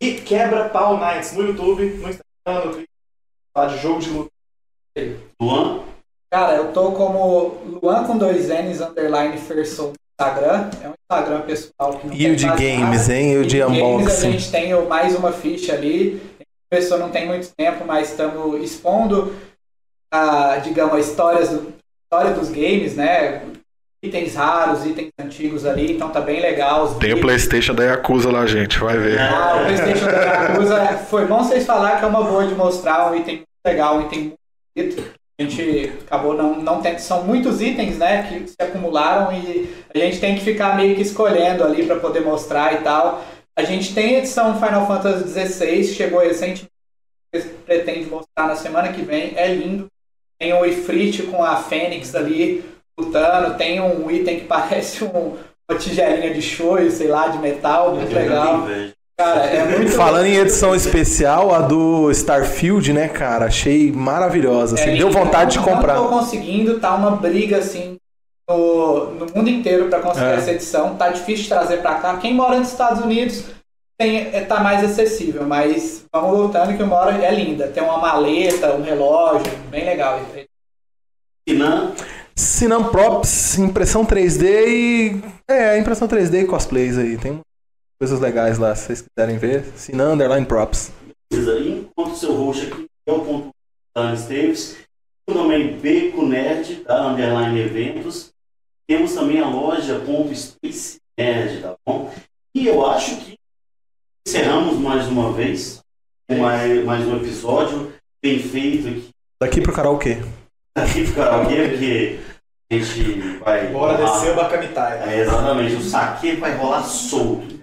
E Quebra Pau Nights no YouTube, no Instagram, no Twitter, falar de jogo de luta. Luan? Cara, eu tô como Luan com 2 N's, _ Ferson no Instagram. É um Instagram pessoal que não tem de games, nada. Hein? E o de unboxing. A gente tem mais uma ficha ali. A pessoa não tem muito tempo, mas estamos expondo digamos, a história dos games, né? Itens raros, itens antigos ali, então tá bem legal. Tem o PlayStation da Yakuza lá, gente, vai ver. O PlayStation da Yakuza, foi bom vocês falarem que é uma boa de mostrar um item muito legal, um item muito bonito. A gente acabou não tendo, são muitos itens, né, que se acumularam e a gente tem que ficar meio que escolhendo ali para poder mostrar e tal. A gente tem a edição Final Fantasy XVI, chegou recentemente, pretende mostrar na semana que vem, é lindo. Tem o Ifrit com a Fênix ali, lutando. Tem um item que parece uma tigelinha de shoyu, sei lá, de metal, muito legal. Cara, é muito Falando em edição especial, a do Starfield, né, cara? Achei maravilhosa. Assim, deu vontade de comprar. Não tô conseguindo, tá uma briga assim no mundo inteiro pra conseguir essa edição. Tá difícil de trazer pra cá. Quem mora nos Estados Unidos tá mais acessível, mas vamos lutando que uma hora é linda. Tem uma maleta, um relógio, bem legal. Sinan Props, impressão 3D e... impressão 3D e cosplays aí. Tem coisas legais lá, se vocês quiserem ver. Sinan _ Props. Enquanto o seu host aqui é o ponto Esteves, o nome é Beco Nerd, tá? Underline Eventos. Temos também a loja ponto Space Nerd, tá bom? E eu acho que encerramos mais uma vez, mais um episódio bem feito aqui. Daqui pro karaokê. Daqui pro karaokê, porque a gente vai... Bora descer o Bakamitai. Exatamente, o saque vai rolar solto.